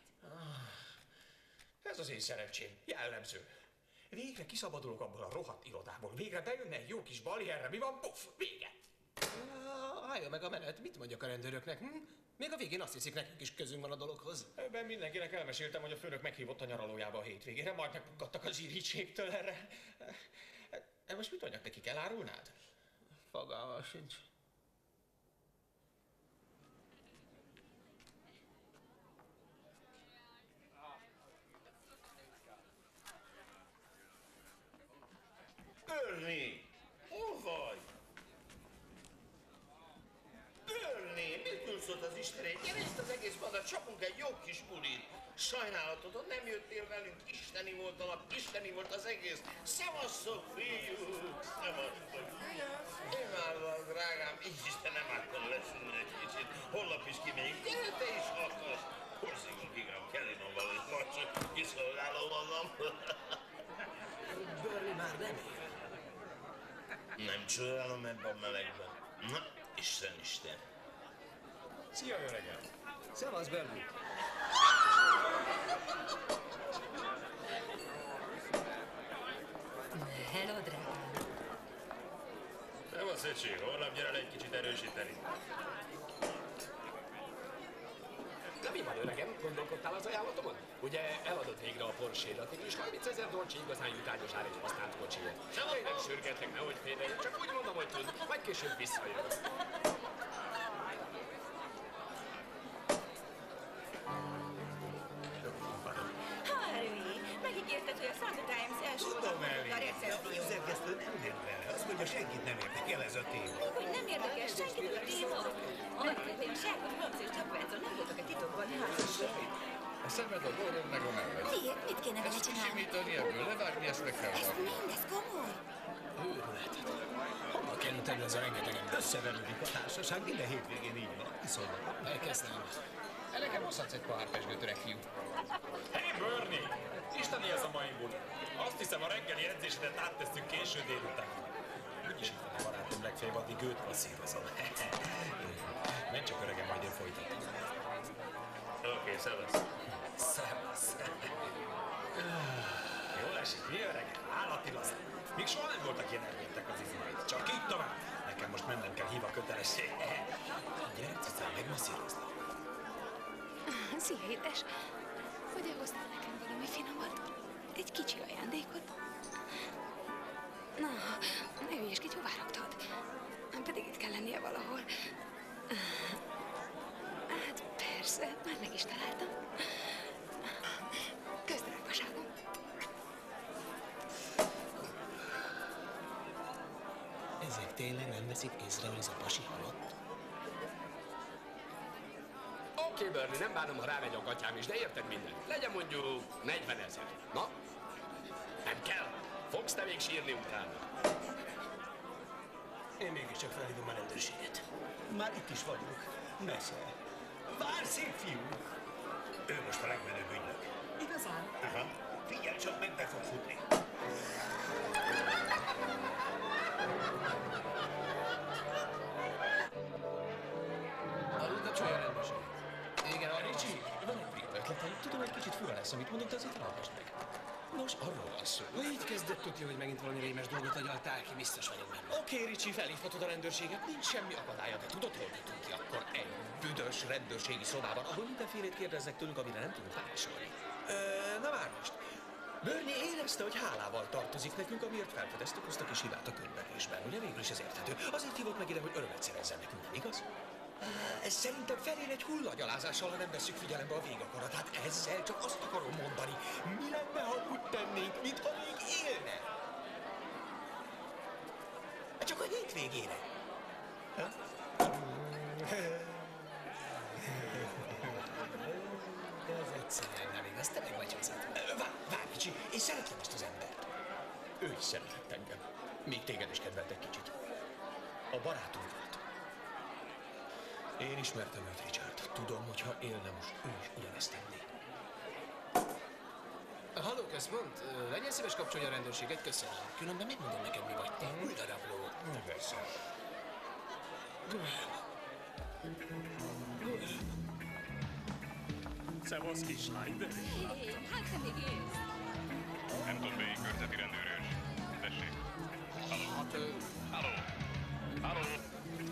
Ez az én szerencsém. Jellemző. Végre kiszabadulok abból a rohadt irodából. Végre bejönne egy jó kis balierre. Mi van? Puff! Vége! Állja meg a menet, mit mondjak a rendőröknek? Még a végén azt hiszik, nekünk is közünk van a dologhoz. Ebben mindenkinek elmeséltem, hogy a főnök meghívott a nyaralójába a hétvégére, majd megpukkadtak az irítségtől erre. Most mit mondjak nekik, elárulnád? Fogalma sincs. Bernie! Hol vagy? Bernie, mit ülsz ott az Istenét? Gyere itt az egész mondat, csapunk egy jó kis bulit. Sajnálatod, hogy nem jöttél velünk, isteni volt a nap, isteni volt az egész. Szevasszok, fiúk, szevasszok. Imádlak, drágám, így Isten nem akartam leszülni egy kicsit. Holnap is kimegyünk, gyere te is akarsz. Porszigunk, igám, kell inom valamit, majd csak kiszolgálom magam. Bernie már nem él. Nem csodálom ebben a melegben. Na, Isten. Szia, öregem! Szevasz, Bernie! Hello, drágám. Szevasz, öcsém, holnap gyere le egy kicsit erősíteni. Na mi van, öregem? Gondolkodtál az ajánlatomon? Ugye eladod végre a Porsche-dat, és 30 000 dolcsi igazán jutányos ár egy használt kocsiért. Én nem sürgetlek, nehogy félre, csak úgy mondom, hogy tud, majd később visszajön. Harry, megígérted, hogy a Sunday Times első oldalon a recenzió. Főszerkesztő nem jön vele. Azt mondja, senkit nem érdekel ez a téma. Még hogy nem érdekel senkit a téma. Arra, hogy a Sherlock Holmes és Dr. Watson nem voltak a titokban házasok. A szemed a dolog meg a mellett. Miért? Mit kéne vele csinálni? Simítani ebből, levágni, ezt meg kell Ez vágni. mindez komoly? Őrület. Honnan került elő ez a rengeteg ember? Összeverődik a társaság, minden hétvégén így van. Iszonyat. Elkezdtem. Nekem hozhatsz egy pohár pesgőt, öreg fiú. Hey, Bernie! Isteni ez a mai buli. Azt hiszem, a reggeli edzésedet áttesszük késő délután. Úgyis itt van a barátom, legfeljebb addig őt passzírozom. Nem csak öregem, majd én folytatom. Oké, szevasz. Szevasz. Jól esik, mi öregem? Állati laza. Még soha nem voltak ilyen elvértek az izmaid. Csak így tovább. Nekem most mennem kell, hív a kötelesség. Gyere, cica, megmasszírozni. Szia, édes. Hogy elhoztál nekem valami finomat? Egy kicsi ajándékot? Na, ne hülyeskedj, hová raktad? Pedig itt kell lennie valahol. Hát persze, már meg is találtam. Közdrágvaságom. Ezek tényleg nem veszik észre, hogy ez a pasi halott? Oké, Bernie, nem bánom, ha rámegy a gatyám is, de érted mindent. Legyen mondjuk 40 000. Na? Nem kell. Fogsz te még sírni utána? Én mégiscsak felhívom a rendőrséget. Már itt is vagyok. Messze. Várj, szép fiú! Ő most a legmenőbb ügynök. Igazán? Aha. Figyelj csak meg, be fog futni. Aludt a csaj a rendőrség. Igen, a Ricsi, van egy brit ötletem. Tudom, hogy kicsit fura lesz, amit mondok, de azért hallgass meg. Nos, arról van szó. Így kezdett tudja, hogy megint valami rémes dolgot agyaltál ki, biztos vagyok benne. Oké, Ricsi, felhívhatod a rendőrséget, nincs semmi akadálya, de tudod, hol jutunk ki akkor? Egy büdös rendőrségi szobában, ahol mindenfélét kérdeznek tőlünk, amire nem tudunk válaszolni. Na már most. Bernie érezte, hogy hálával tartozik nekünk, amiért felfedeztük azt a kis hibát a könyvelésben. Ugye végül is ez érthető. Azért hívott meg ide, hogy örömet szerezzen nekünk, nem igaz? Ez szerintem felér egy hullagyalázással, ha nem vesszük figyelembe a végakaratát. Ezzel csak azt akarom mondani, mi lenne, ha úgy tennénk, mintha még élne? Csak a hétvégére. Ha? De ez egyszerűen nem igaz, te meg vagy hozzá. Várj, Ricsi, én szeretem ezt az embert. Ő is szeretett engem. Még téged is kedvelt egy kicsit. A barátunk volt. Én ismertem őt, Richard. Tudom, hogy ha élne most, ő is ugyanezt tenné. Halló, központ, legyen szíves, kapcsolja a rendőrséget, köszönöm. Különben megmondom neked, mi vagy te. Új darabló. Persze. Szevasz, kislány, de Hát te még élsz. Hampton Bay körzeti rendőrős. Tessék. Halló. Halló. Halló.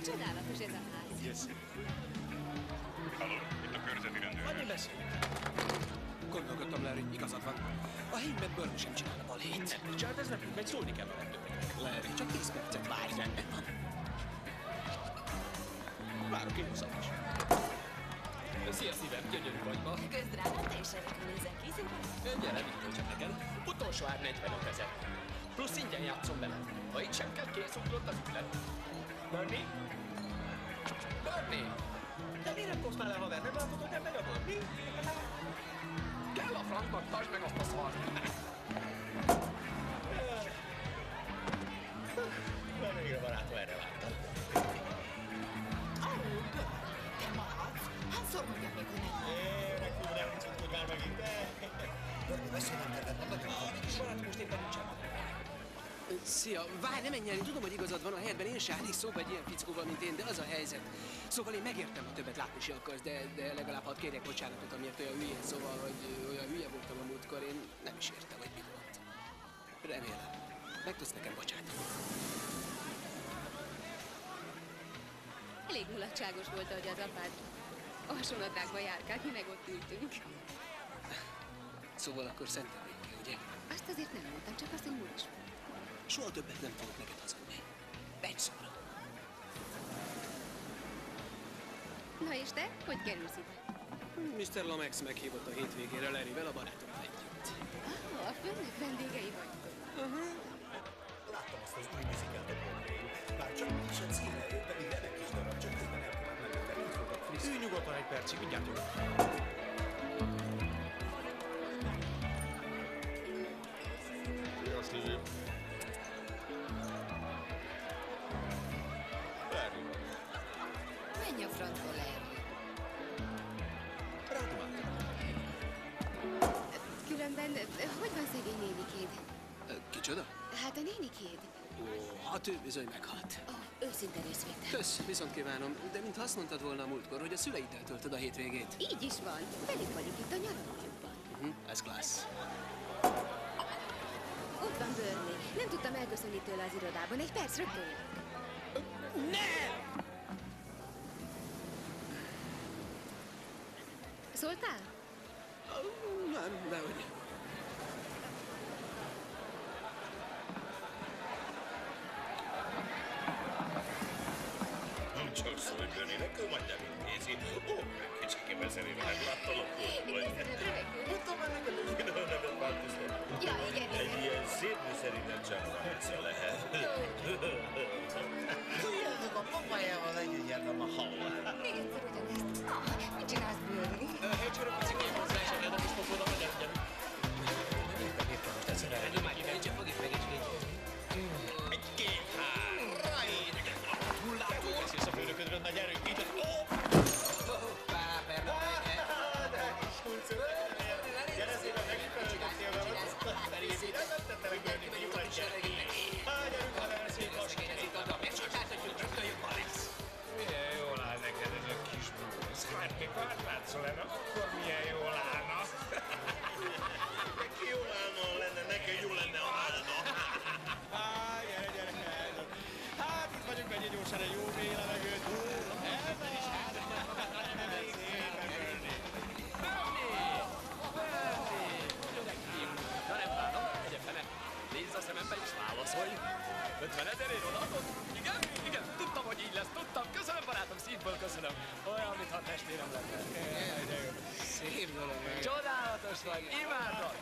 Csodálatos ez a ház. Halló. Itt a körzeti rendőrős. Annyi beszélünk. Gondolkodtam, Larry, igazad van. A Hangman Burn sem csinálna balhét. Nem csinált, ez nem megy, szólni kell a rendőrnek. Larry, csak 10 percet várj, rendben van. Várok én hozzám is. Szia szívem, gyönyörű vagy ma. Közdrágám, te is remek nézel ki, szépen. Gyere, viggyél csak neked. Utolsó ár 45 000. Plusz ingyen játszom vele. Ha itt sem kell, készugrott az ügylet. Bernie? Bernie! De miért nem kopsz már le, haver? Nem látod, hogy nem megy a bor? Mi? Kell a francnak, tartsd meg azt a szart! Na végre barátom, erre vártam. Te maradsz? Hányszor mondjam még, hogy nem? Nem tudod már megint, de... Bernie, beszélnem neked, van nagyon hallani kis barátom, most éppen nincsen. Szia, várj, ne menj el, én tudom, hogy igazad van, a helyetben én se állnék szóba egy ilyen fickóval, mint én, de az a helyzet. Szóval én megértem, ha többet látni se akarsz, de legalább hadd kérjek bocsánatot, amiért olyan hülyén, szóval, hogy olyan hülye voltam a múltkor, én nem is értem, hogy mi volt. Remélem, meg tudsz nekem bocsátani. Elég mulatságos volt, ahogy az apád alsónadrágba járkált, mi meg ott ültünk. Szóval akkor szentelnék ki, ugye? Azt azért nem mondtam, csak azt, hogy mulas volt. Soha többet nem fogok neked hazudni. Egy szóra. Na és te? Hogy kerülsz ide? Mr. Lomax meghívott a hétvégére Larryvel, a barátommal együtt. A főnök vendégei vagytok. Láttam azt az új muzikát a Broadway-n. Bár csak nincs a címe, ő pedig remek kis darab, csak közben elkíván mellette, így voltak friss. Ülj nyugodtan egy percig, mindjárt jövök. Jó, Stevie. Larry. Menj a francba, Larry. Különben, hogy van szegény nénikéd? Kicsoda? Hát a nénikéd. Ó, hát ő bizony meghalt. Őszinte részvétel. Kösz, viszont kívánom, de mintha azt mondtad volna a múltkor, hogy a szüleiddel töltöd a hétvégét. Így is van. Velük vagyunk itt a nyaralójukban. Ez klassz. Ott van Bernie. Nem tudtam elköszönni tőle az irodában. Egy perc, rögtön jövök. Nem! Szóltál? Nem, dehogy. Csak szólj, Bernie, nekem mondjam, nézi. Ó, kicsiképpen szerintem megláttalak volt. Mondtam már neked, hogy én a nevet változtatom. Ja, igen. Egy ilyen szépnő szerintem csak Francia lehet. Tudjátok, a papájával együtt jártam a hallán. Még egyszer ugyanezt. Mit csinálsz, Bernie? Egy csörök a cikém hozzá, és engedem is fogod a magyar gyerek. Nem értem, hogy tetszene. Együtt már kívánj, csak fogjuk meg és végy. Egy, két, három, ráj! Hullátó! Beszélsz a főnöködről, nagy erő, ide! Hoppá, Perna, De kis kulcó! Gyere szépen, megfelelőködtél veled! Szerint, nem tettelek Bernie, mi jó lesz gyerek! Gyerünk, ha nem szép lassan! Milyen jól áll neked ez a kis búr. Szeretnék átlátszolni, akkor milyen jól állna. Neki jól állna lenne, neked jó lenne a állna! Gyere. Hát itt vagyunk, menj gyorsan egy jó mély levegőt. Na nem bánom, egyen bele. Nézz a szemembe és válaszolj. 50 000-ért odaadod? Igen, tudtam, hogy így lesz, tudtam. Köszönöm, barátom, szívből köszönöm. Olyan, mintha a testvérem lenne. Szép dolog. Csodálatos vagy, imádod.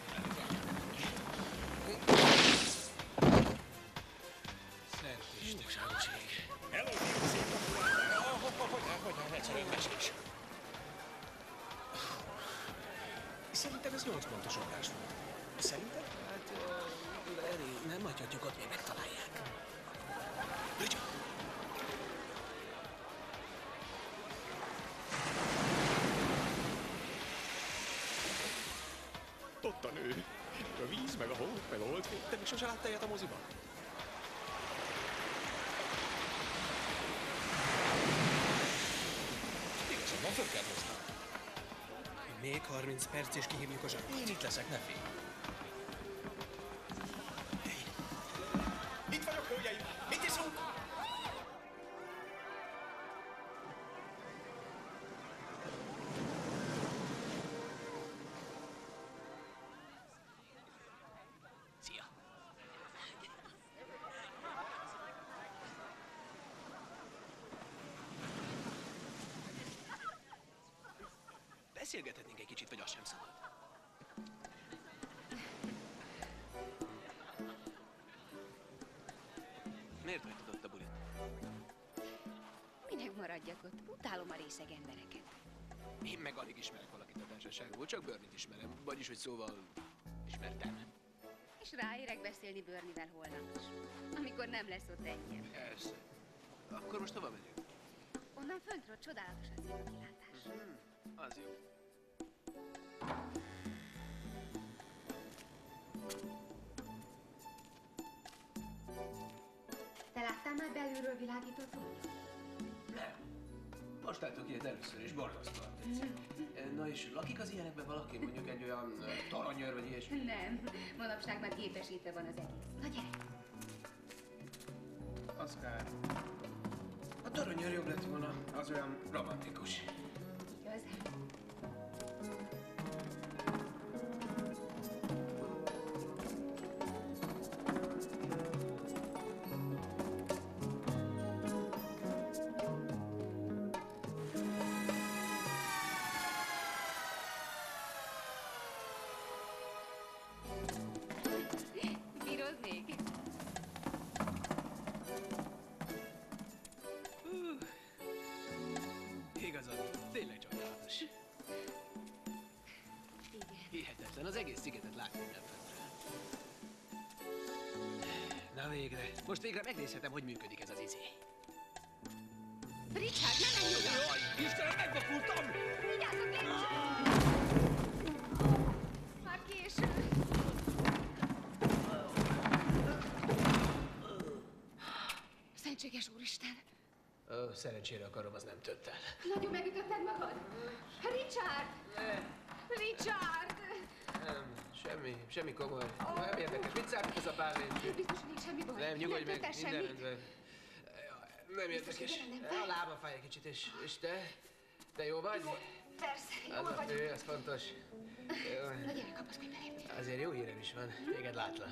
Szent Istenség. Hello, szép Hogyan, egyszerűen mesés. Szerintem ez 8 pontos ugrás volt. Szerinted? Hát, Larry, nem hagyhatjuk ott, még megtalálják. Richard! Ott a nő. A víz, meg a hold, meg a holdfény. Te még sose láttál ilyet a moziban? Igazán van, föl kell hozni. Még 30 perc, és kihívjuk a zsarukot. Én itt leszek, ne félj. Itt vagyok, hölgyeim! Mit iszunk? Szia! Beszélgethetnénk egy kicsit, vagy az sem szabad? Miért hagytad ott a bulit? Minek maradjak ott? Utálom a részeg embereket. Én meg alig ismerek valakit a társaságból, csak Bernie-t ismerem. Vagyis, hogy szóval ismertem. És ráérek beszélni Bernie-vel holnap is. Amikor nem lesz ott ennyien. Persze. Akkor most hova megyünk? Onnan föntről csodálatosan szép a kilátás. Az jó. Te láttál már belülről világított oldalt? Nem. Most látok ilyet először, és borzasztóan tetszik. Na és lakik az ilyenekben valaki? Mondjuk egy olyan toronyőr, vagy ilyesmi? Nem. Manapság már képesítve van az egész. Na gyere! Az kár. A toronyőr jobb lett volna, az olyan romantikus. Igaz? Bíroznék? Igazad, tényleg csodálatos. Igen. Hihetetlen, az egész szigetet látni nem föntről. Na végre, most végre megnézhetem, hogy működik ez az izé. Richard, ne menj oda! Jaj, Istenem, megvakultam! Vigyázzon, Richard! Már késő. Szentséges Úristen! Szerencsére a karom az nem tört el. Nagyon megütötted magad? Richard! Richard! Nem, semmi komoly. Nem érdekes, mit számít ez a pávé? Biztos, hogy nincs semmi baj. Nem, nyugodj meg, történt minden semmi. rendben. Nem érdekes. hogy nem fáj? A lába fáj egy kicsit, és te? Te jó vagy? Jó, persze, Az jól a vagyok. fő, az fontos. Jó. Na gyere, kapaszkodj belém. Azért jó hírem is van, téged látlak.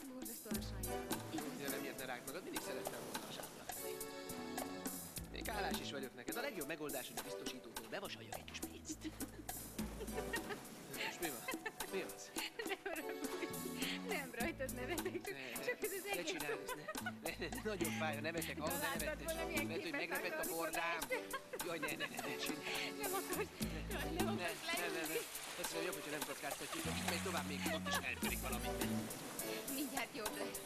Borzasztóan sajnálom. De nem jönne rák magad, mindig szerettem volna a zsáknak lenni. Még hálás is vagyok neked. A legjobb megoldás, hogy a biztosítótól bevasaljak egy kis pénzt. Most mi van? Mi az? Ne haragudj. Nem, rajtad nevetek, csak ez az Ne egész. csinálj ezt, ne. Nagyon fáj, ha nevetek, ahol ne Láttad nevettes. volna, milyen Mert hogy képet megrepett a vágtam, bordám. amikor Jaj, ne csinálj. Nem akarsz, nem akarsz leülni. Egyszerűen jobb, hogyha nem kockáztatjuk, hogy így megy tovább, még ott is eltörik valamit. Mindjárt jobb lesz.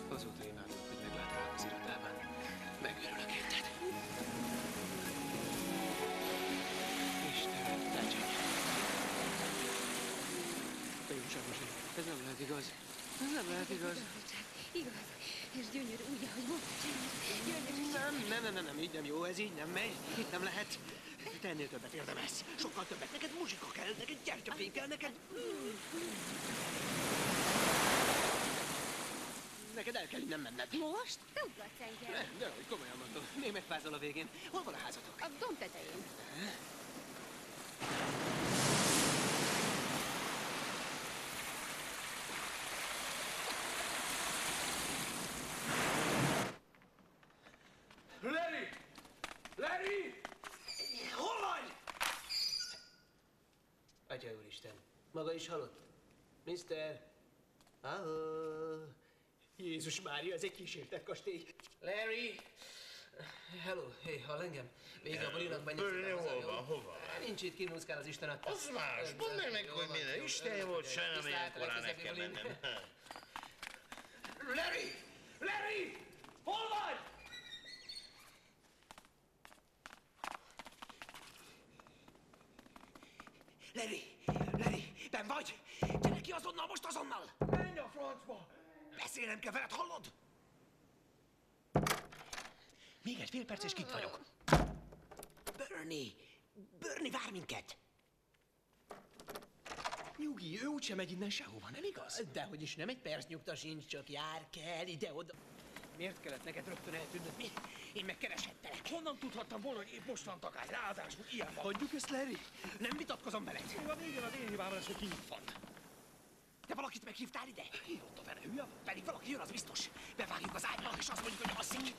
Azóta imádok, hogy meglátom az irodában. Megőrülök érted. Istenem, ne csak. Te jó sajnos, ez nem lehet igaz. Ez nem lehet igaz. Igaz, és gyönyörű, úgy, ahogy mondtad, gyönyörű. Nem, így nem jó, ez így nem megy. Itt nem lehet. Te ennél többet érdemelsz. Sokkal többet. Neked muzsika kell, neked gyertyafény kell, neked... Neked el kell innen menned. Most? Te uglatsz engem. Nem, de hogy komolyan mondom. Még megfázol a végén. Hol van a házatok? A domb tetején. Larry! Larry! Hol vagy? Atya úristen, maga is halott? Mister? Ahó! Jézus Mária, ez egy kísértett kastély. Larry! Hello, hey, hall engem? Vége a bulinak, menjünk Bernie, szépen haza, hol jó? van, hova? Nincs itt, kinúszkál az Isten adta. Az más, mondd meg neki, hogy minden Isten volt, sajnálom, ilyen korán meg kell mennem. Larry! Larry! Hol vagy? Larry! Larry! Ben vagy? Gyere ki azonnal, most azonnal! Menj a francba! Beszélnem kell veled, hallod? Még egy fél perc, és kint vagyok. Bernie! Bernie, vár minket! Nyugi, ő úgysem megy innen sehova, nem igaz? Dehogy is nem, egy perc nyugta sincs, csak jár, kell, ide-oda. Miért kellett neked rögtön eltűnnöd? Mi? Én megkereshettelek. Honnan tudhattam volna, hogy épp most van takály? Ráadásul ilyen van. Hagyjuk ezt, Larry? Nem vitatkozom veled. A végén az én hibám lesz, hogy kinyit van. Te valakit meghívtál ide? Hívott a vele, hülye van? Pedig valaki jön, az biztos. Bevágjuk az ágyba, és azt mondjuk, hogy alszik.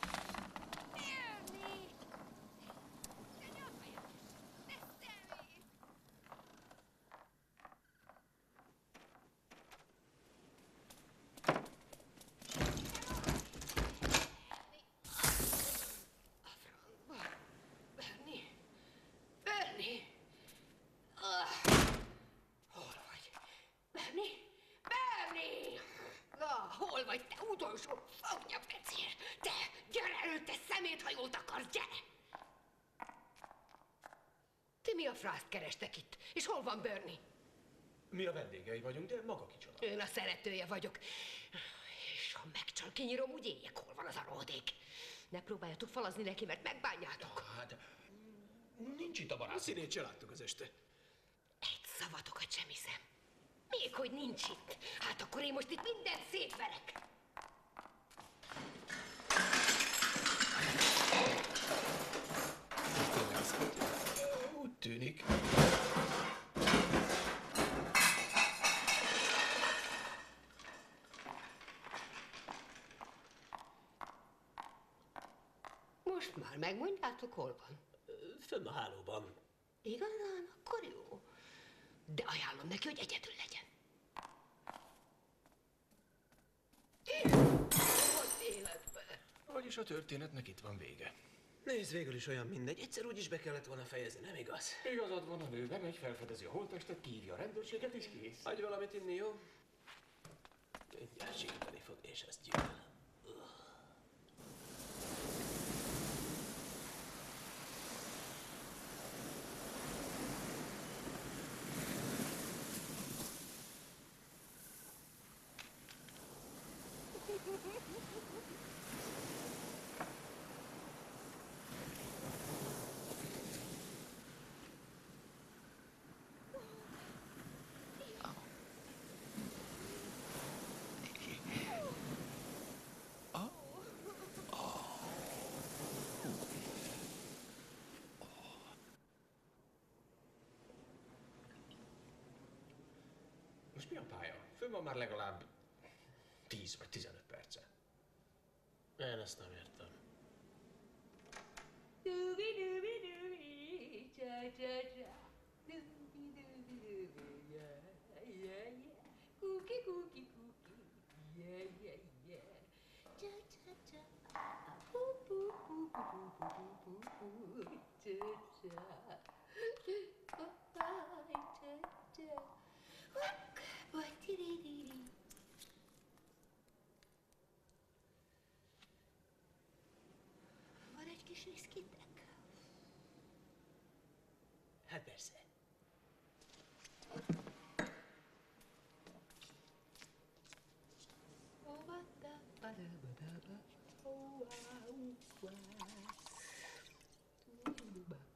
Bernie! Bernie! Hol vagy? Bernie! Bernie! Hol vagy, te utolsó fognya pecér? Te, gyere előtte, szeméthajót akarsz, gyere! Ti mi a frászt kerestek itt? És hol van Bernie? Mi a vendégei vagyunk, de maga kicsoda. Ön a szeretője vagyok. És ha megcsal, kinyírom, úgy éljek, hol van az a rohadék. Ne próbáljatok falazni neki, mert megbánjátok. Hát, nincs itt a barát. Színét se láttuk az este. Egy szavatokat sem hiszem. Még hogy nincs itt. Hát akkor én most itt mindent szétverek. Úgy tűnik. Most már megmondjátok, hol van? Fönn a hálóban. Igazán? Akkor jó. De ajánlom neki, hogy egyedül legyen. Az életbe. Vagyis a történetnek itt van vége. Nézd, végül is olyan mindegy. Egyszer úgyis be kellett volna fejezni, nem igaz? Igazad van, a nő bemegy, felfedezi a holttestet, kihívja a rendőrséget, és kész. Hagyj valamit inni, jó? Mindjárt sírtani fog, és ezt gyűlöl. Most mi a pálya? Fönn van már legalább 10 vagy 15 perce. Én ezt nem értem. Cookie, cookie, cookie. Yeah, yeah, yeah. Cha, cha, cha. Poo, poo, poo, poo, poo, poo, poo, poo. Cha, cha. Bye, cha, cha. What did it? Van egy kis viszkitek? Hát persze.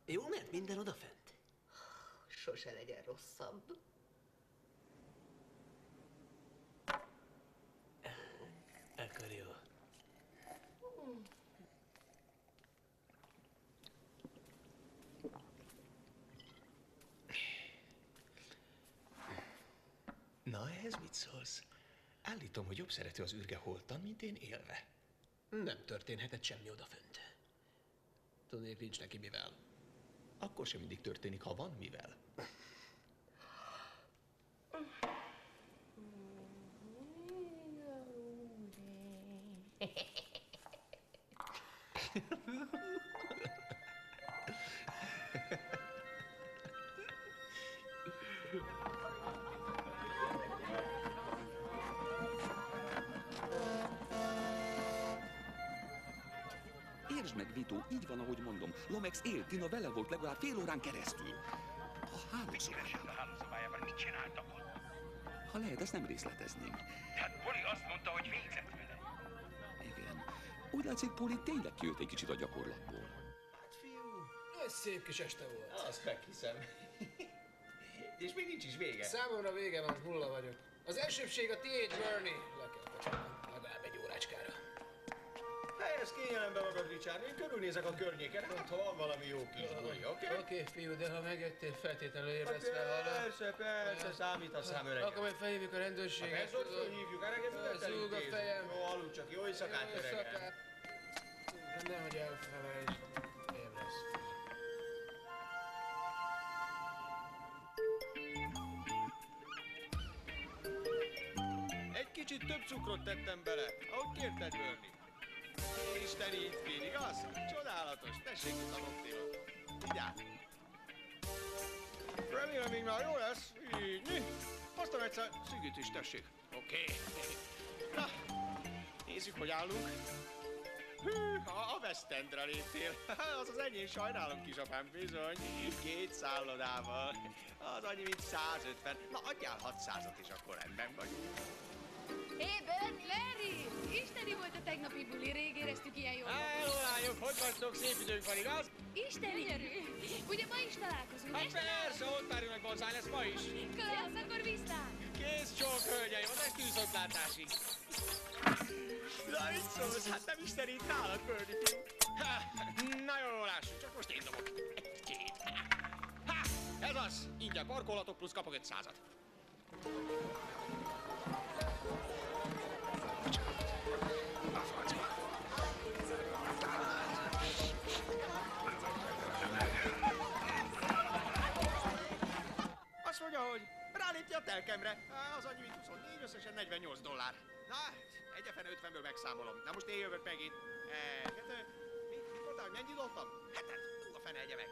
Jól ment minden odafent? Sose legyen rosszabb. Ekkor jó. Na, ehhez mit szólsz? Állítom, hogy jobb szerető az űrge holtan, mint én élve. Nem történhetett semmi odafönt. Tudnék, nincs neki mivel. Akkor sem mindig történik, ha van mivel. Értsd meg, Vito, így van, ahogy mondom. Lomax él, Tina vele volt legalább fél órán keresztül. A hálószobájában. A hálószobájában mit csináltak ott? Ha lehet, ezt nem részletezném. Hát Poli azt mondta, hogy végzett vele. Igen. Úgy látszik, Poli tényleg kijött egy kicsit a gyakorlatból. Hát fiú, ez szép kis este volt. Azt meghiszem. És még nincs is vége. Számomra vége van, hulla vagyok. Az elsőbség a tiéd, Bernie. Le kell becsapnom, legalább egy órácskára. Helyez kényelembe magad, Richard. Én körülnézek a környéken, hát ha van valami jó kis buli, oké? Oké, fiú, de ha megjöttél, feltétlenül ébredsz fel, hallod? Persze, számítasz rám, öregem. Akkor majd felhívjuk a rendőrséget. Persze, ott felhívjuk, eleget Zúg a fejem. Jó, aludj csak, jó éjszakát, öregem. Nehogy elfelejtsd. Ébredsz fel. Egy kicsit több cukrot tettem bele, ahogy kérted, Bernie. Isteni így, igaz? Csodálatos, tessék itt a noktilot. Vigyázz! Remélem, még már jó lesz. Így. Aztán egyszer szűkít is, tessék. Oké. Na, nézzük, hogy állunk. Hű, a West Endre léptél. Az enyém, sajnálom, kisapám, bizony. 2 szállodával. Az annyi, mint 150. Na, adjál 600-at, és akkor rendben vagyunk. Hé, Bernie, Larry! Isteni volt a tegnapi buli, rég éreztük ilyen jól. Hello, lányok, hogy vagytok? Szép időnk van, igaz? Isteni! Ugye ma is találkozunk? Hát persze, ott már nagy bonzáj lesz ma is. Klassz, akkor viszlát! Kész csók, hölgyeim, az esti viszontlátásig. Na, mit szólsz? Hát nem istenít nálad, Bernie fiú. Na jó, lássuk, csak most én dobok. 1, 2. Ha! Ez az! Ingyen parkolhatok, plusz kapok 500-at. Azt mondja, hogy rálépti a telkemre. Az annyi, mint 24, összesen $48. Na, egyefen 50-ből megszámolom. Na most én jövök megint. Mit mondtál, hogy mennyit dobtam? Hetet. A fene egye meg.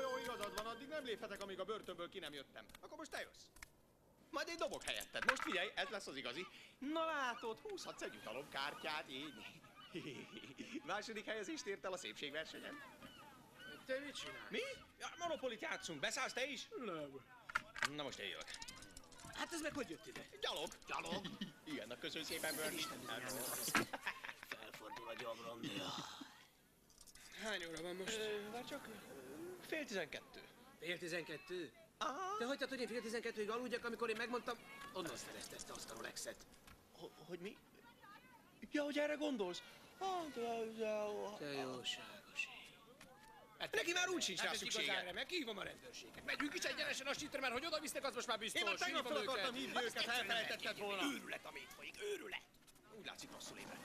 Jó, igazad van, addig nem léphetek, amíg a börtönből ki nem jöttem. Akkor most te jössz. Majd én dobok helyetted. Most figyelj, ez lesz az igazi. Na látod, húzhatsz egy jutalomkártyát, így. Második helyezést ért el a szépségversenyen. Te mit csinálsz? Mi? Ja, Monopolit játszunk. Beszállsz te is? Nem. Na most én jövök. Hát ez meg hogy jött ide? Gyalog. Igen, na köszönj szépen, Bernie. Felfordul a gyomrom, Hány óra van most? Már csak fél 12. Fél 12? Te hagytad, hogy én fél 12-ig aludjak, amikor én megmondtam, onnan szerezte ezt azt a Rolexet. Hogy mi? Ja, hogy erre gondolsz? Te jóságos. Hát neki már úgy sincs rá szüksége. Meghívom a rendőrséget. Megyünk is egyenesen a sítre, mert hogy oda visznek, az most már biztos. Én már tegnap fel akartam hívni őket, ha elfelejtetted volna. Őrület, amit folyik, őrület. Úgy látszik, rosszul ébredt.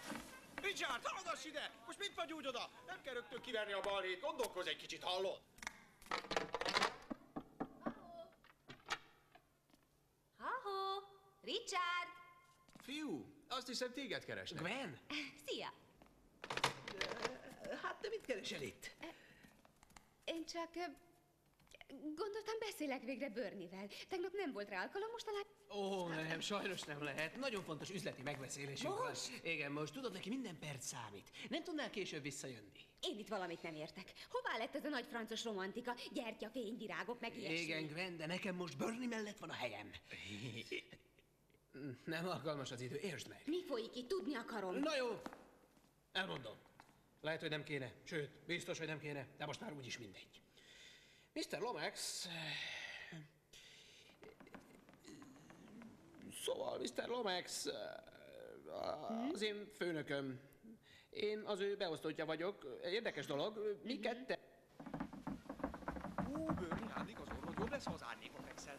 Richard, hallgass ide! Most mit vagy úgy oda? Nem kell rögtön kiverni a balhét, gondolkozz egy kicsit, hallod? Ha-ho! Richard! Fiú, azt hiszem téged keresnek. Gwen? Szia! Hát te mit keresel itt? Én csak... gondoltam, beszélek végre Bernie-vel. Tegnap nem volt rá alkalom, most talán... Ó, nem, sajnos nem lehet. Nagyon fontos üzleti megbeszélésünk van. Igen, most tudod, neki minden perc számít. Nem tudnál később visszajönni? Én itt valamit nem értek. Hová lett ez a nagy francos romantika? Gyertya, fényvirágok, meg ilyesmi? Igen, Gwen, de nekem most Bernie mellett van a helyem. Nem alkalmas az idő, értsd meg. Mi folyik itt? Tudni akarom. Na jó, elmondom. Lehet, hogy nem kéne, sőt, biztos, hogy nem kéne, de most már úgyis mindegy. Mr. Lomax... Szóval, Mr. Lomax... az én főnököm. Én az ő beosztottja vagyok. Érdekes dolog, mi kette... Bernie, hát igaz, hogy jobb lesz, ha az árnyékot fekszel.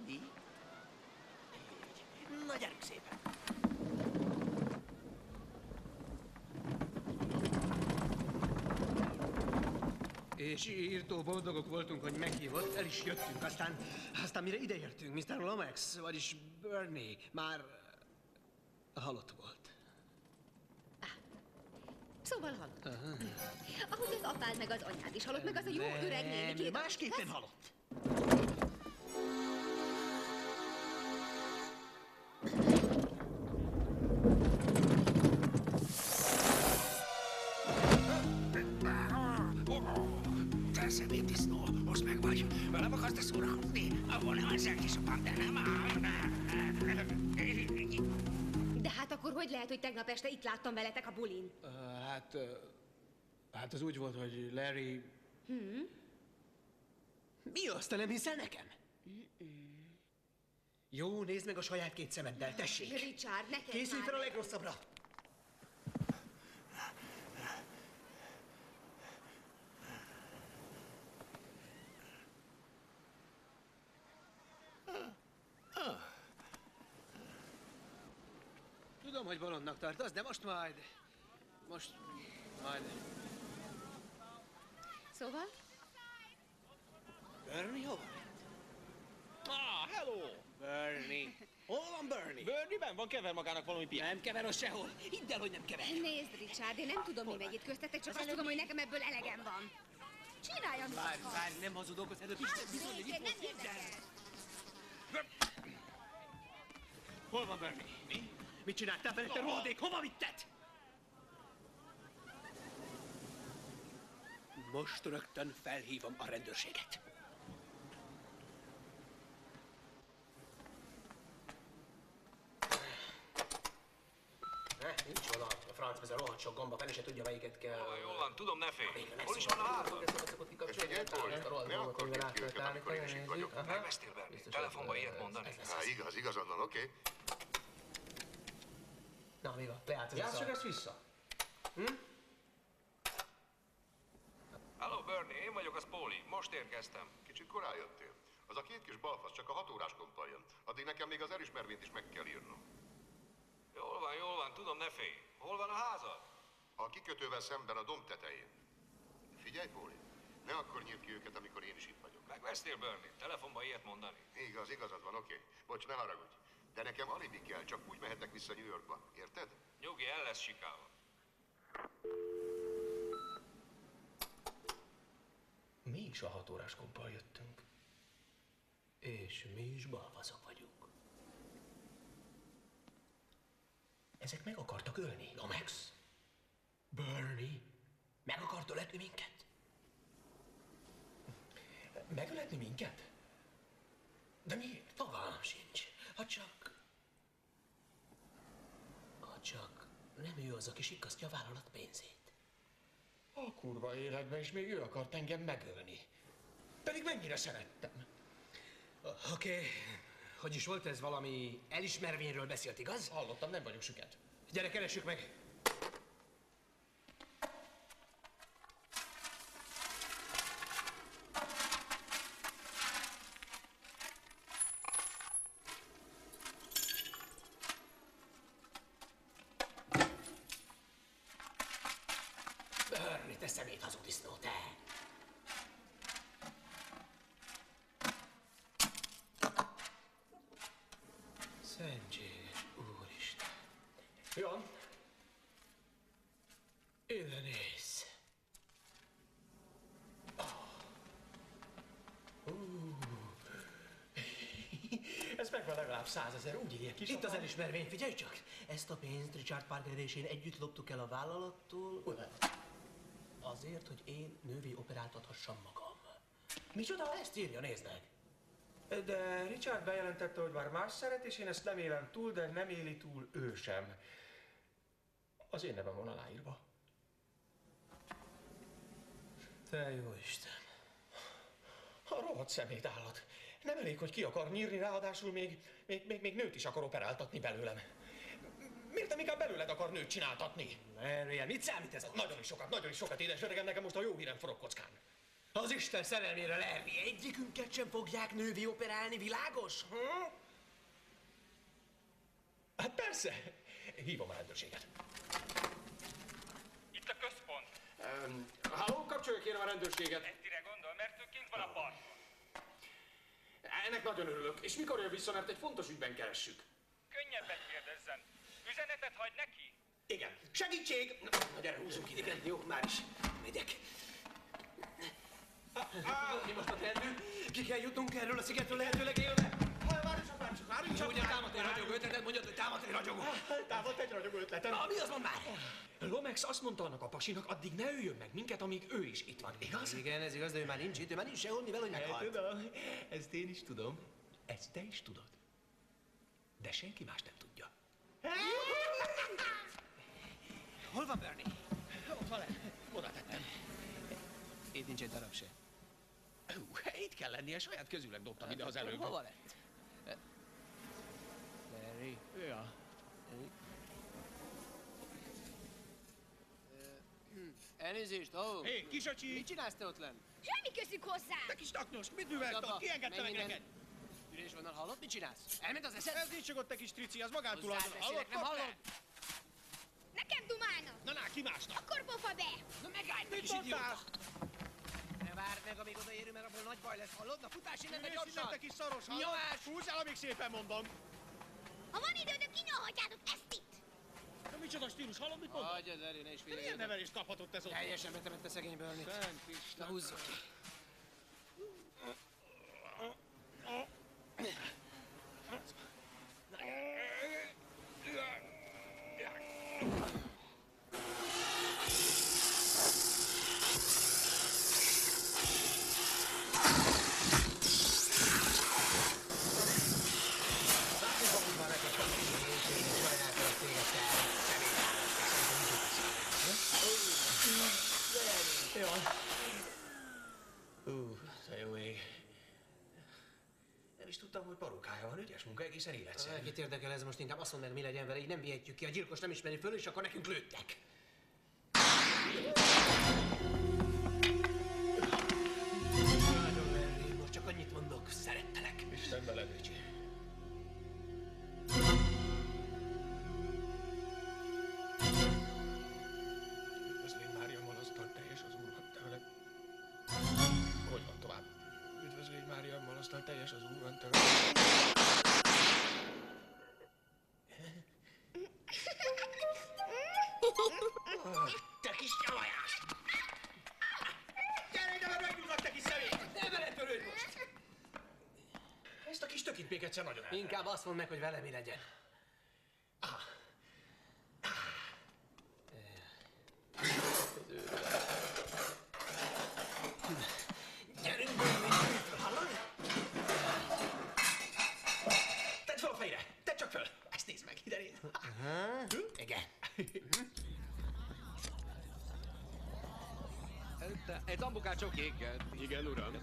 Így. Na, gyerünk szépen! És írtó boldogok voltunk, hogy meghívott, el is jöttünk, aztán mire ideértünk, Mr. Lomax, vagyis Bernie, már halott volt. Szóval halott. Ahogy az apád meg az anyád is halott, meg az a jó öreg néni. Nem, másképpen halott. szemétdisznó, most meg vagy. Velem akarsz te szórakozni? Abból nem ezzel kisapám, de nem áll. De hát akkor hogy lehet, hogy tegnap este itt láttam veletek a bulin? Hát az úgy volt, hogy Larry... Mi azt, te nem hiszel nekem? Jó, nézd meg a saját két szemeddel, tessék! Richard, neked Készülj már... fel a legrosszabbra! Tudom, hogy bolondnak tartasz, de most majd... Majd... Szóval? Bernie hova? Hello! Bernie. Hol van Bernie? Bernie-ben van, kever magának valami piát. Nem kever az sehol. Hidd el, hogy nem kever. Nézd, Richard, én nem tudom, mi megy itt köztetek, csak azt tudom, hogy nekem ebből elegem van. Csináljam, mit akarsz. Várj, nem hazudok, az előbb Isten bizony, hogy itt volt minden. Hol van Bernie? Mi? Mit csináltál vele, te rohadék? Hova vitted? Most rögtön felhívom a rendőrséget. Nincs oda, a francba ez a rohadt sok gomba, fel se tudja, melyiket kell... Jól van, tudom, ne félj. Hol is van a házad? Figyelj, Póli, ne akkor két őket, amikor én is itt vagyok. Megvesztél, Bernie? Telefonba ilyet mondani? Igazad van, oké. Na, mi van? Leállt Játsszuk ezt vissza. Hello, Bernie, én vagyok, az Póli. Most érkeztem. Kicsit korán jöttél. Az a két kis balfasz csak a 6 órás kompal jön. Addig nekem még az elismervényt is meg kell írnom. Jól van, tudom, ne félj. Hol van a házad? A kikötővel szemben a domb tetején. Figyelj, Póli, ne akkor nyírt ki őket, amikor én is itt vagyok. Megvesztél, Bernie? Telefonba ilyet mondani? Igazad van, oké. Bocs, ne haragudj. De nekem alibi kell, csak úgy mehetek vissza New Yorkba. Érted? Nyugi, el lesz sikálva. Mi is a 6 órás kompal jöttünk. És mi is balfaszok vagyunk. Ezek meg akartak ölni, Lomax. Bernie meg akart öletni minket. Megöletni minket? De miért? Fogalmam sincs. Ha csak nem ő az, aki sikkasztja a vállalat pénzét. A kurva életben is még ő akart engem megölni. Pedig mennyire szerettem. Oké. Hogy is volt ez, valami elismervényről beszélt, igaz? Hallottam, nem vagyok süket. Gyere, keressük meg! Bernie, te szemét hazudisznó, te! Szentséges úristen! Jó. Ide nézz! Ez megvan legalább 100 000, úgy írják is. Itt az elismervény, figyelj csak! Ezt a pénzt Richard Parker és én együtt loptuk el a vállalattól. Azért, hogy én nővé operáltathassam magam. Micsoda? Ezt írja, nézd meg! De Richard bejelentette, hogy már más szeret, és én ezt nem élem túl, de nem éli túl ő sem. Az én nevem van aláírva. Te jó Isten! A rohadt szemét állat. Nem elég, hogy ki akar nyírni, ráadásul még nőt is akar operáltatni belőlem. Miért nem inkább belőled akar nőt csináltatni? Larry, mit számít ez? Nagyon is sokat, édes öregem, nekem most a jó hírem forog kockán. Az Isten szerelmére, Larry, egyikünket sem fogják nővé operálni, világos? Hát persze. Hívom a rendőrséget. Itt a központ. Halló, kapcsolja kérem a rendőrséget. Estire gondol, mert ő kint van a parton. Ennek nagyon örülök. És mikor jön vissza, mert egy fontos ügyben keressük. Könnyebben kérdezzen. Üzenetet hagy neki? Igen. Segítség! Na gyere, húzzunk ide. Igen, jó, már is megyek. Mi most a teendő? Ki kell jutnunk erről a szigetről lehetőleg élve? Várj csak már! Várjunk csak! Ugye támadt egy ragyogó ötletet, mondjad, hogy támadt egy ragyogó. Támadt egy ragyogó ötletet. Na, mi az, mondd már? Lomax azt mondta annak a pasinak, addig ne üljön meg minket, amíg ő is itt van, igaz? Igen, ez igaz, de ő már nincs itt, ő már nincs sehol, mivel hogy meghalt. Tudom, ezt én is tudom. Ezt te is tudod. De senki más nem tudja. Hol van Bernie? Ott van le. Oda tettem. Itt nincs egy darab se. Itt kell lennie, saját közüleg dobtam ide az előbb. Hova lett? Larry. Ja. Elnézést, Hé, kisacsi! Mit csinálsz te ott lenn? Semmi közük hozzá! Te kis taknos, mit művelsz ott? Ki engedte meg neked? Ülésvonal hallott, mit csinálsz? Elment az eszed? Ez nincs ott, te kis trici, az magántulajdon. Hallott, nem hallod? Nekem dumálnak! Na, ki másnak? Akkor pofa be! Na megállj, Mit kis idióta! mondtál? Ne várd meg, amíg odaérünk, mert abból nagy baj lesz, hallod? Na futás innen, de Ülés innen, gyorsan! te kis szaros, hallod? Nyomás! Húzz el, amíg szépen mondom. Ha van időd, kinyalhatjátok ezt itt! Na, micsoda stílus, hallod, mit mondom? Hagyjad, Larry, ne is De milyen nevelést kaphatott ez ott? Teljesen betemette szegény Bernie-t. Szent Isten. Na húzzuk ki. Te jó ég. Nem is tudtam, hogy parukája van, ügyes munka, egészen életszerű. Kit érdekel ez most, inkább azt mondd meg, mi legyen vele, így nem vihetjük ki. A gyilkos nem ismeri föl, és akkor nekünk lőttek. Nagyon Larry, most csak annyit mondok, szerettelek. Isten veled, Ricsi. Üdvözlégy Mária Malasztal, teljes az Úr van te veled. Hogy van tovább? Üdvözlégy Mária Malasztal, teljes az Úr van te veled. Te kis nyavajás! Gyere ide, mert megnyugnak, te kis személy! Ne veled törődj most! Ezt a kis tökit még egyszer nagyon el. Inkább azt mondd meg, hogy vele mi legyen. Gyerünk, Bernie! Hallod? Tedd fel a fejre! Tedd csak föl! Ezt nézd meg, ide nézd! Igen. Egy tambukácsó kékkel. Igen, uram.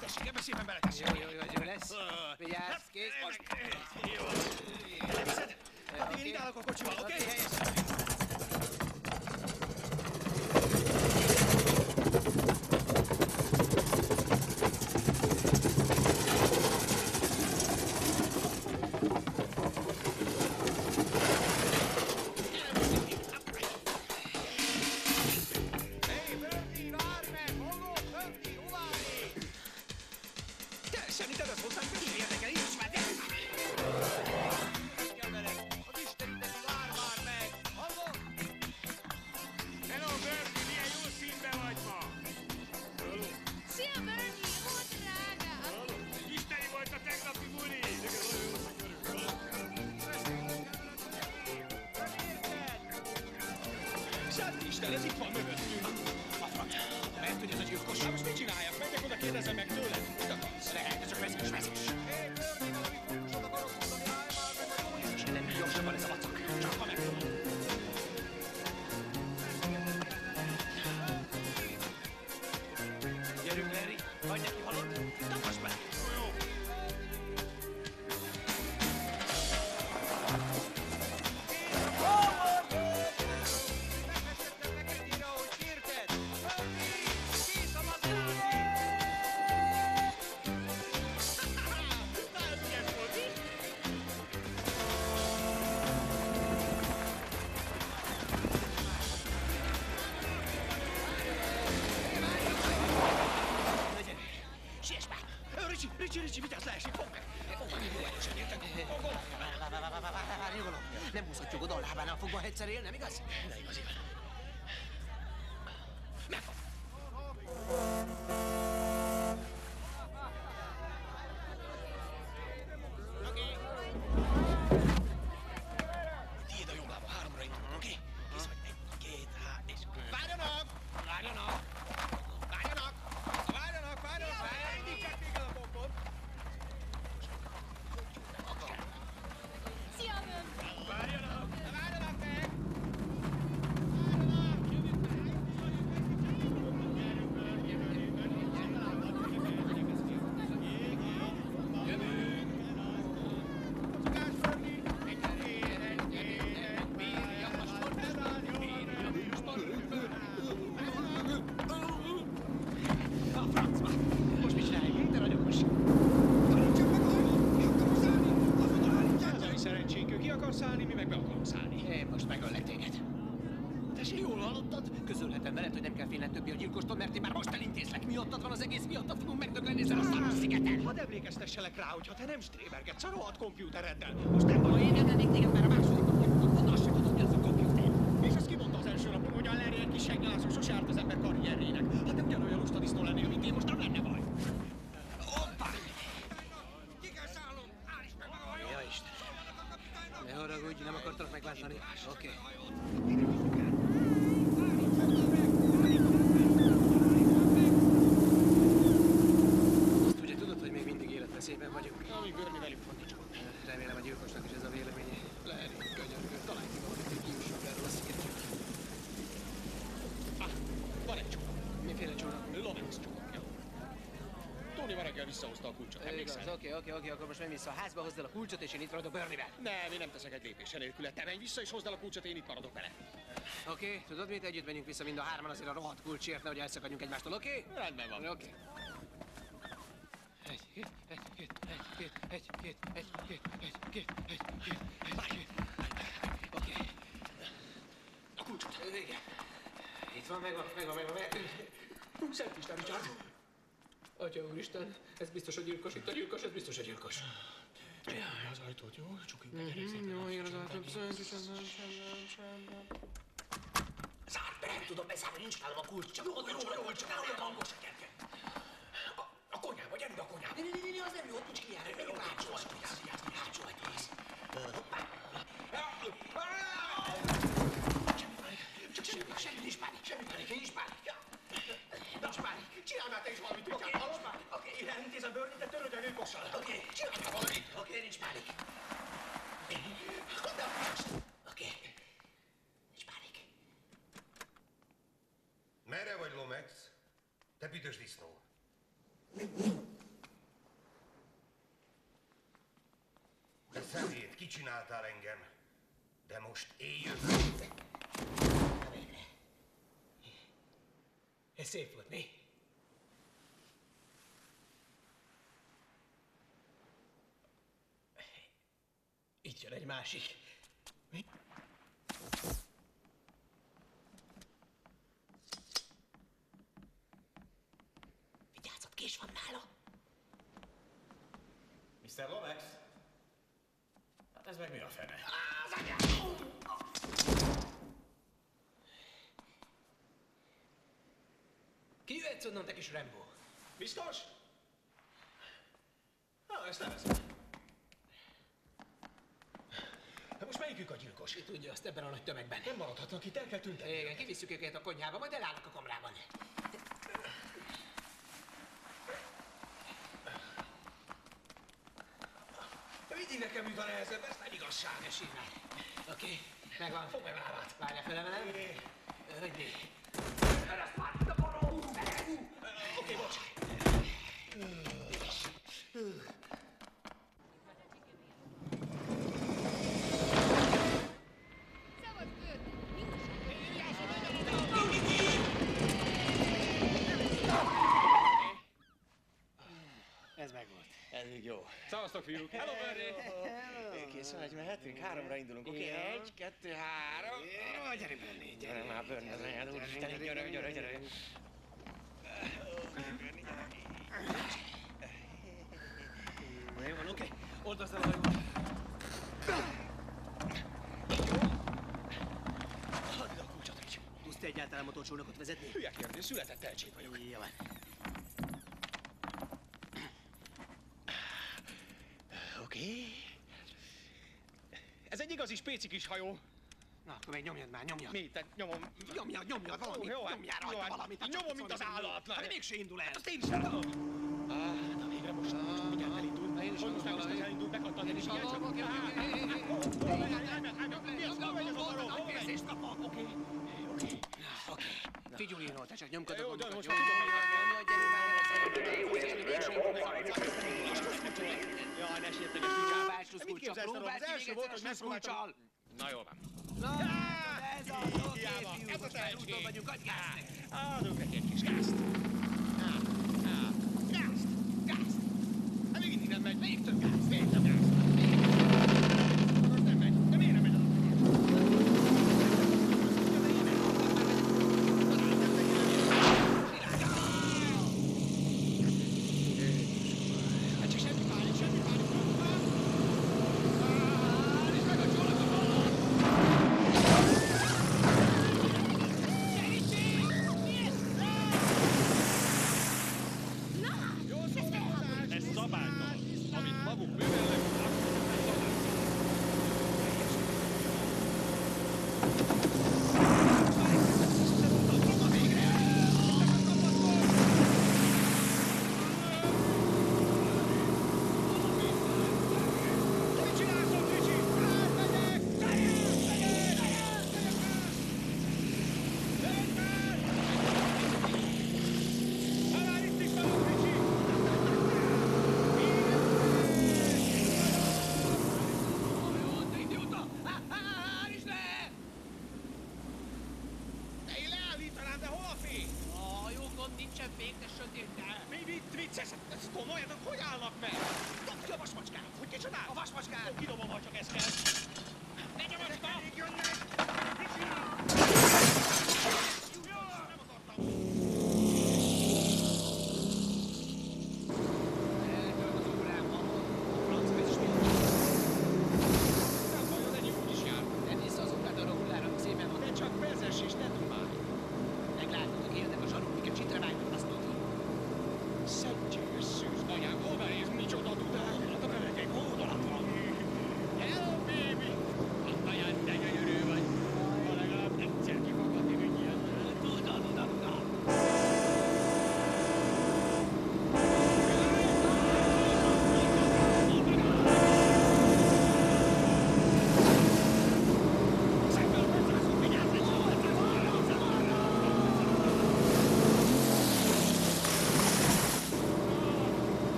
Tessék, ebbe szépen beletessék! Jó lesz. Vigyázz, kész, most. Jó. Leviszed? Addig én ide állok a kocsival, oké? Hey, Bernie, várj meg! Halló, Bernie, hová még? Te, semmi tedd ezt hozzám, mi érdekel, én is már gyere! Kell veled, az Istenitek vár meg! Hallod? Hello, Bertie, milyen jó színben vagy ma? Szia, Bernie! Ó, drágám! Isteni volt a tegnapi buli! Szent Isten, ez itt van mögöttünk! Lehet, hogy ez a gyilkos. Hát most mit csináljak? Menjek oda, kérdezem meg tőle. Mit akarsz? Lehet, csak vezess. Hé, Bernie, valami kulcsot akarok mondani, állj már meg a jó is. Nem gyorsabban ez a vacak. Csak ha megtudom. Gyerünk, Larry, hagyd neki, halott. Tapass be! Ricsi, vigyázz, leesik, fogd meg! Fogd meg, jó erősen, értek? Várj, nyugodom. Nem húzhatjuk oda a lábánál fogva egyszer él, nem igaz? Ne igaz, igaz. francba! Most mit csináljunk? Te ragyogos! Az a mi szerencsénk, ő ki akar szállni, mi meg be akarunk szállni. Én most megöllek téged. Tessék, jól hallottad? Közölhetem veled, hogy nem kell félned többi a gyilkostól, mert én már most elintézlek. Miattad van az egész, miattad fogunk megdögleni ezen a számos szigeten. Hadd emlékeztesselek rá, hogyha te nem strébergetsz a rohadt kompjútereddel. Most nem van, én nem lennék téged, mert a második napon tudod, azt sem tudod, mi az a kompjúter. És ezt kimondta az első napon, hogy a Larry egy kis segnyalázó sose árt az ember karrierjének. Hát nem ugyanolyan lusta disznó lennél, mint én, most nem lenne baj. Hoppá! Ki kell szállnom! Állítsd meg maga a hajó! Ja Isten! Ne haragudj, nem akartalak megbántani. Oké. Azt ugye tudod, hogy még mindig életveszélyben vagyunk? Amíg Bernie velünk van, nincs gond. Remélem a gyilkosnak is ez a véleménye. Larry, könyörgő, találj ki valamit, hogy kijussunk erről a szigetről. Van egy csónak. Miféle csónak? Lomax csónak, jó. Tony ma reggel visszahozta a kulcsot, emlékszel? Oké, akkor most menj vissza a házba, hozd el a kulcsot, és én itt maradok Bernie-vel. Nem, én nem teszek egy lépésen nélküle. Te menj vissza, és hozd el a kulcsot, én itt maradok vele. Oké, tudod mit? Együtt menjünk vissza mind a hárman azért a rohadt kulcsért, nehogy elszakadjunk egymástól, oké? Rendben van. Oké. Oké. A kulcsot. Vége. Itt van, megvan. Szent Isten, Richard. Atya úristen, ez biztos a gyilkos, itt a gyilkos, ez biztos a gyilkos. Jaj, az ajtót, jó? Csukjuk meg, gyerek szépen. Jó, igen, az ajtót, semmi. Zárd be, nem tudom bezárni, nincs nálam a kulcs, csak jó, csak olyan hangos a gyereke. A konyhába, gyerünk a konyhába. Ne, az nem jó, nincs kijárni, menjünk a hátsó ajtóhoz. Hátsó ajtóhoz. Hoppá. Csak semmi, nincs pánik, nincs pánik. Nincs pánik, csinálj már te is valamit, Richard, hallod már? Oké, én elintézem Bernie, de törődj a nőkossal. Oké, csinálj már valamit. Oké, nincs pánik. Add el a kulcsot. Oké, nincs pánik. Merre vagy, Lomax? Te büdös disznó. De szemét, ki csináltál engem? De most én jövök. Na végre. Ez szép volt, mi? Itt jön egy másik. Mi? Vigyázzat, kés van nála. Mr. Lomax? Hát ez meg mi a fene? Az anyám! Ki jöhetsz onnan, te kis Rambo? Biztos? Ezt nevezem. De most melyikük a gyilkos? Ki tudja azt ebben a nagy tömegben? Nem maradhatnak itt, el kell tüntetni. Igen, kivisszük őket a konyhába, majd elállnak a kamrában. Mindig nekem jut a nehezebb, ez nem igazság. Ne sírj már. Oké, megvan. Fogd meg a lábát. Várjál, felemelem. Önnyi. Ezt már itt a boró! Oké, bocs. Ez megvolt. Ez így jó. Szavaztok, fiúk! Hello, Bernie! Készen vagy, mehetünk? 3-ra indulunk, oké? 1, 2, 3. Gyere, Bernie, gyere már, Bernie, az anyád, úristen, gyere. Jó van, oké. Oldozd el a hajót. Hadd ide a kulcsot, Rich. Tudsz te egyáltalán motorcsónakot vezetni? Hülye kérdés, született tehetség vagyok. Jó van. Oké. Ez egy igazi spéci kis hajó. Na, akkor még nyomjad már, nyomjad. Mi? Te nyomom. Nyomjad valamit, nyomjál rajta valamit. Nyomom, mint az állat. Hát mégse indul el. Azt én is látom. Na végre most mindjárt elindul. Én is most elindul, bekattant. Én is hallom, oké. Figyulino, te csak nyomkod a gombokat. Jaj, ne sérteges, Richard. Bácsusz kulcsal, próbáld ki még egyszer a slusz kulcsal. Na jól van. Na, ez az, oké, fiú, most már úton vagyunk, adj gázt neki. Adunk neki egy kis gázt. szabálytalan. Amit maguk művelnek,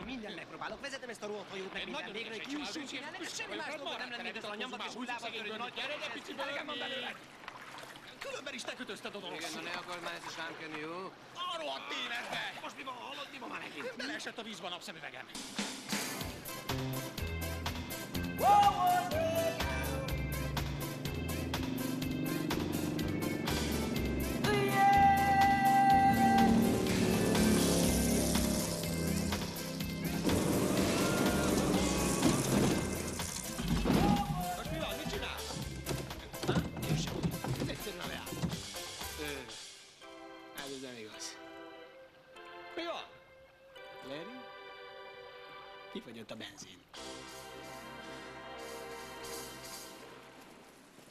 mindjárt megpróbálok. Vezetem ezt a rohadt hajót, meg minden végre, hogy kiussunk innen. Nem, semmi más dolga nem lenne, mint ezt a nyombat és hullával törő nagy gyere, pici belegem van belőle. Különben is te kötözted a dolog. Igen, na ne akard már ezt is rám kenni, jó? A rohadt tévedbe! Most mi van, hallod, mi van már megint? Beleesett a vízbe a napszemüvegem. Kifogyott a benzin.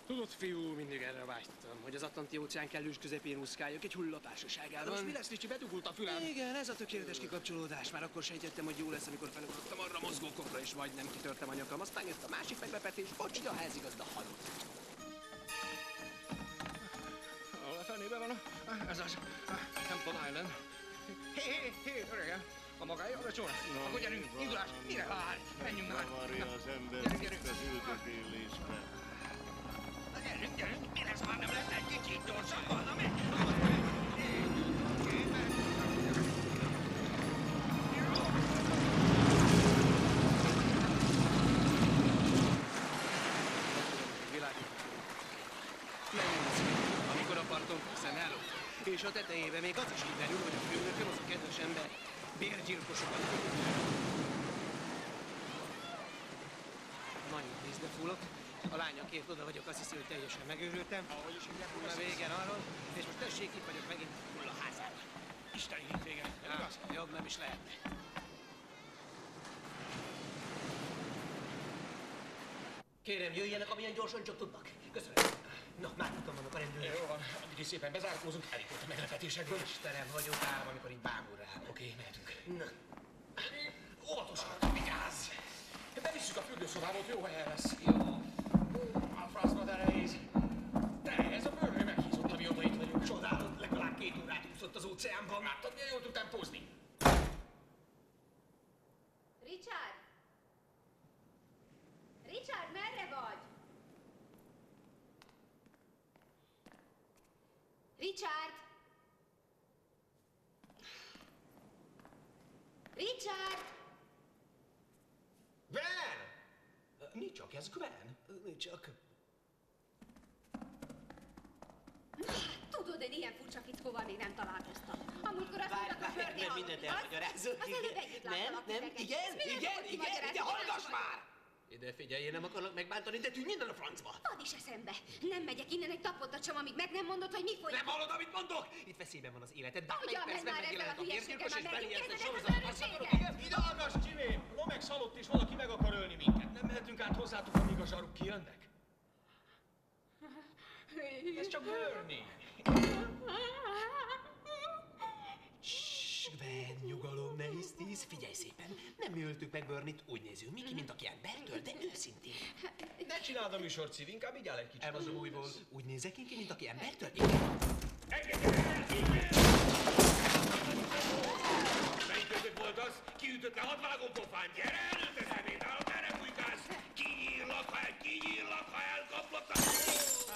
Tudod, fiú, mindig erre vágytam, hogy az Atlanti-óceán kellős közepén úszkáljak egy hullapársaságában. Most mi lesz, Ricsi? Bedugult a fülem. Igen, ez a tökéletes kikapcsolódás. Már akkor sejtettem, hogy jó lesz, amikor felugrottam arra a mozgókokra, és majdnem kitörtem a nyakam. Aztán jött a másik meglepetés, bocsi, a házigazda halott. Ahol a fenébe van ez az Hampton Island. Hé, öregem! A magája a csónak. Akkor gyerünk, indulás, mire vár? Menjünk már. Zavarja az ember itt az üldögélésbe. Gyerünk, mi lesz már nem lehet egy kicsit gyorsabban? Na menjünk! Amikor a parton köszön el, és a tetejébe még az is kiderül, hogy a főnököm az a kedves ember bérgyilkosokat. vízbe fullok. A lányokért oda vagyok, azt hiszi, hogy teljesen megőrültem. Ahogy is hívják, Na végen arról, és most tessék, itt vagyok megint hull a házán. Isteni hétvége, nem igaz? Jobb nem is lehetne. Kérem, jöjjenek, amilyen gyorsan csak tudnak. Köszönöm. Na, már tudtam vannak a rendőrök. Jó van, addig is szépen bezárkózunk, elég volt a meglepetésekből. Istenem, hagyjuk állam, amikor így bámul rám. Oké, mehetünk. Na. Óvatosan, vigyázz! Bevisszük a fürdőszobába, ott jó helyen lesz. Jó. A francba de nehéz. De ez a bőrnő meghízott, amióta itt vagyunk. Csodálat, legalább 2 órát úszott az óceánban. Látod, milyen jól tudtam pózni. Richard! Richard, merre vagy? Richard! Richard! Gwen! Mi csak ez, Gwen? Mi csak... Tudod, egy ilyen furcsa fickóval még nem találkoztam. A múltkor azt mondtad, hogy Bernie mert mindent elmagyarázok. Az előbb együtt láttalak titeket. Igen, hallgass már! Ide figyelj, én nem akarlak megbántani, de tűnj innen a francba! Ad is eszembe. Nem megyek innen egy tapottat sem, amíg meg nem mondod, hogy mi folyik. Nem hallod, amit mondok? Itt veszélyben van az életed. Ugyan menj már ezzel a hülyeséggel, már megint bármelyik kezded sorozat. az Azt akarod, örökséget. igen? Ide hallgass, Jimmy! Lomax halott és valaki meg akar ölni minket. Nem mehetünk át hozzátok, amíg a zsaruk kijönnek? Ez csak Bernie. Gwen, nyugalom, ne hisztíz, figyelj szépen. Nem mi öltük meg Bernie-t, úgy nézünk Miki, mint aki embertől, de őszintén. Ne csináld a műsort, Szív, inkább így áll egy kicsit. Elmazom újból. Úgy nézek én ki, mint aki embertől? Melyik között volt az? Kiütött le 6 vágópofán. Gyere, előteszem én, merre bujkálsz? Kinyírlak, ha elkaplak a...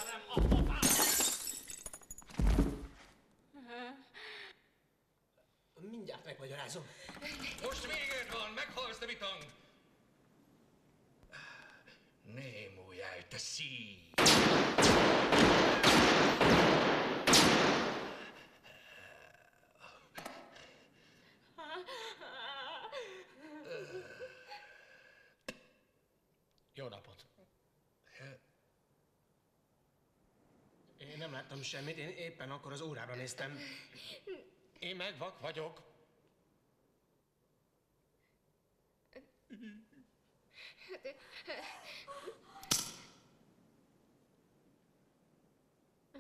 Nem, a pofán! Mindjárt megmagyarázom. Most véged van, meghalsz, te bitang! Némújjál, te szív! Jó napot. Én nem láttam semmit, én éppen akkor az órára néztem. Én meg vak vagyok.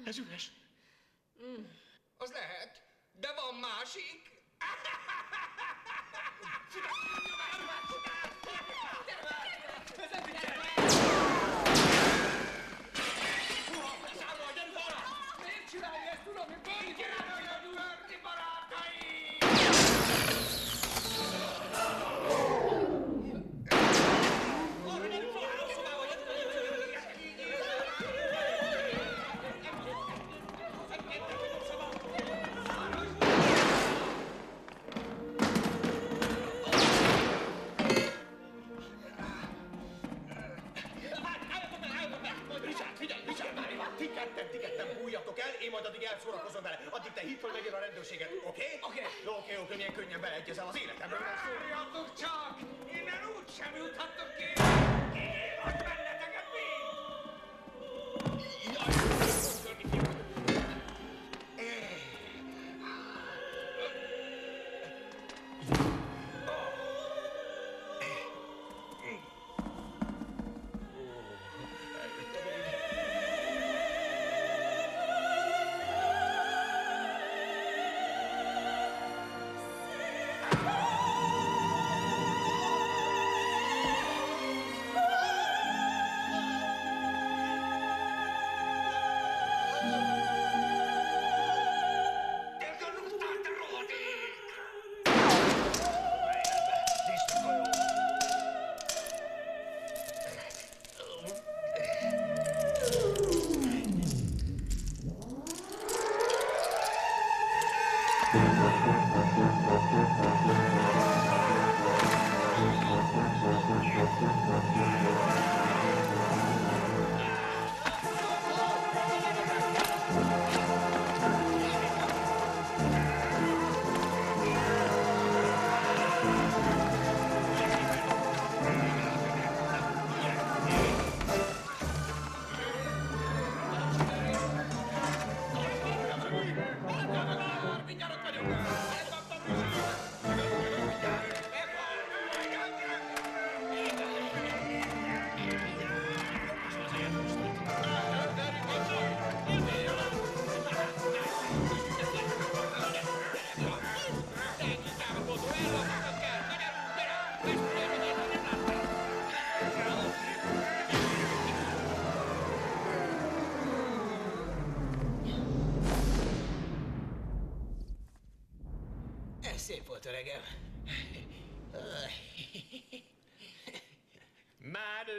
Ez üres. Az lehet, de van másik. Miért csinálja ezt, tudom, hogy Bernie barátai! Arra nem foglalom szobába, Ti ketten bújjatok el, én majd addig elszórakozom vele. Addig te hidd, hogy megjön a rendőrséget, oké? Oké, milyen könnyen beleegyezem az életemről. Szúrjatok csak! Innen úgy sem juthattok ki! Kinyírlak benneteket mind! Oh!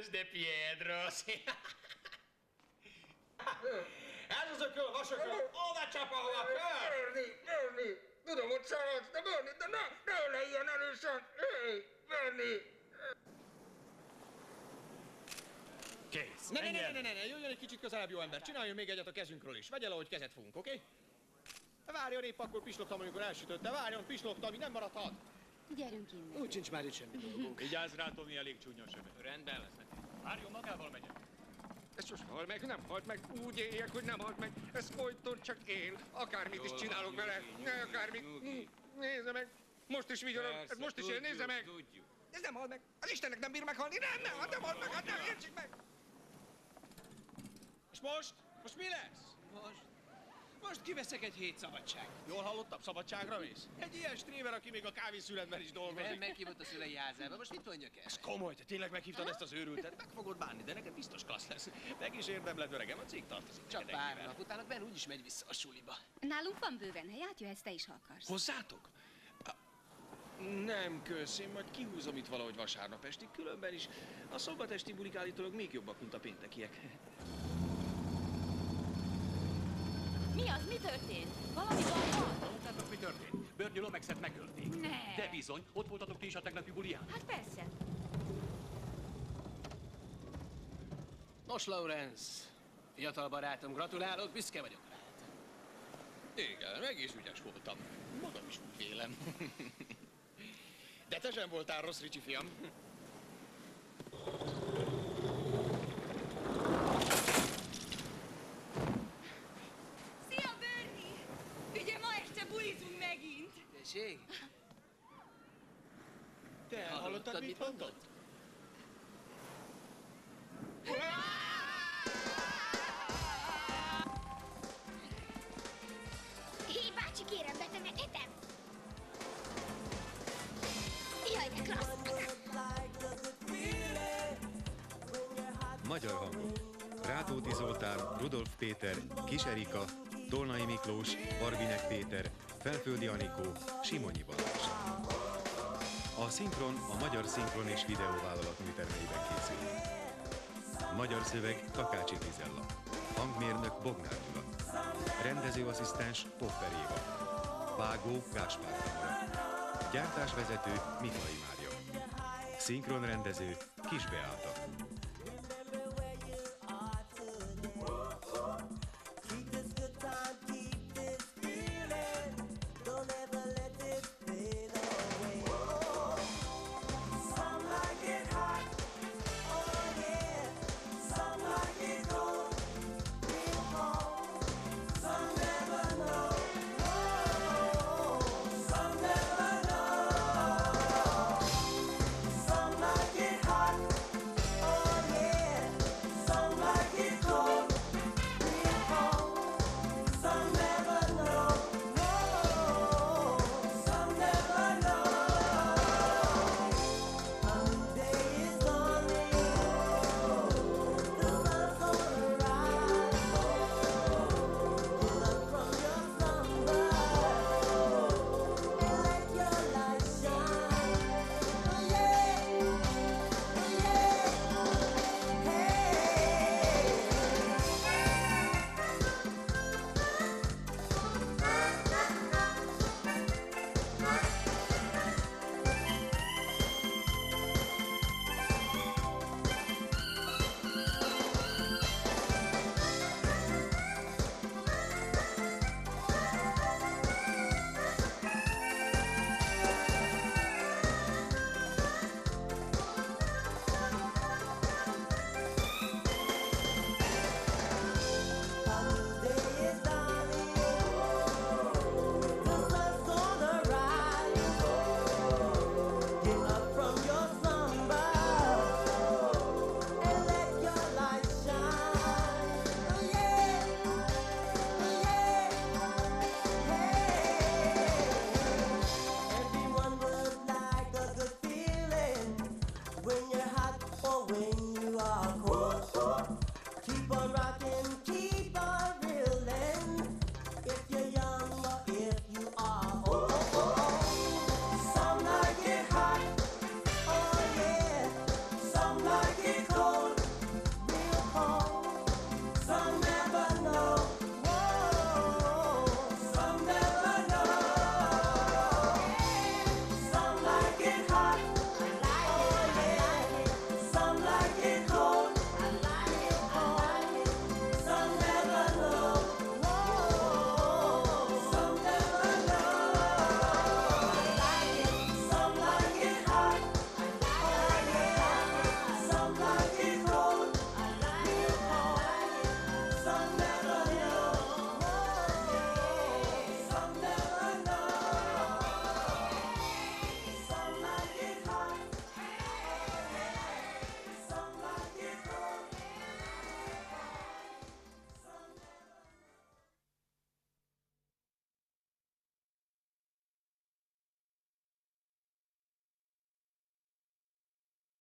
Carlos de Piedros. Ez az ököl, vasököl, oda csap, ahova kell! Bernie, tudom, hogy szaladsz, de Bernie, de ne ölej ilyen erősen! Hey, Bernie! Kész. Ne, jöjjön egy kicsit közelebb, jó ember. Csináljon még egyet a kezünkről is. Vegyél, ahogy kezet fogunk, oké? Várjon, épp akkor pislogtam, amikor elsütötte. Várjon, pislogtam, így nem maradhat. Gyerünk innen. Úgy sincs már itt semmi dolgunk. Vigyázz rá, Tomi, elég csúnya sebet. Rendben lesz neki. Várjon, magával megyek. Ez sosem hal meg, nem halt meg. Úgy éljek, hogy nem halt meg. Ez folyton csak él. Akármit is csinálok vele. Akármit. Nézze meg. Most is vigyorog. Ez most is él, nézze meg. Ez nem hal meg. Az Istennek nem bír meghalni. Nem hal meg. Hát nem értsék meg. És most? Most mi lesz? Most kiveszek egy hét szabadság. Jól hallottam, szabadságra mész? Egy ilyen stréver, aki még a kávészületben is dolgozik. Meghívott a szülei házába, most mit mondjak el? Ez komoly, te tényleg meghívtad ezt az őrültet? Meg fogod bánni, de neked biztos klassz lesz. Meg is érdemled, öregem, a cég tartozik. Csak pár nap, utána Ben úgyis megy vissza a suliba. Nálunk van bőven hely, átjöhetsz te is, ha akarsz. Hozzátok? Nem, kösz, én majd kihúzom itt valahogy vasárnap estig, különben is. A szombatesti bulik állítólag még jobbak, mint a péntekiek. Mi az? Mi történt? Valami baj van? Tudtátok, mi történt? Bernie Lomexet megölték. Ne. De bizony, ott voltatok ti is a tegnapi buliján. Hát persze. Nos, Lawrence, fiatal barátom, gratulálok, büszke vagyok rád. Igen, meg is ügyes voltam. Magam is úgy vélem. De te sem voltál rossz, Ricsi fiam. Szia, Bernie! Ugye ma este bulizunk megint? Tessék? Te hallottad, mit mondott? Hé, bácsi, kérem, betemethetem? Jaj, de klassz! Magyar hangok. Rátóti Zoltán, Rudolf Péter, Kis Erika, Tolnai Miklós, Barvinek Péter, Felföldi Anikó, Simonyi Balázs. A szinkron a Magyar Szinkron és Videóvállalat műtermeiben készül. Magyar szöveg Takácsi Gizella. Hangmérnök Bognár Gyula. Rendezőasszisztens Popper Éva. Vágó Gáspár Tamara. Gyártásvezető Miklai Mária. Szinkronrendező Kis Beáta.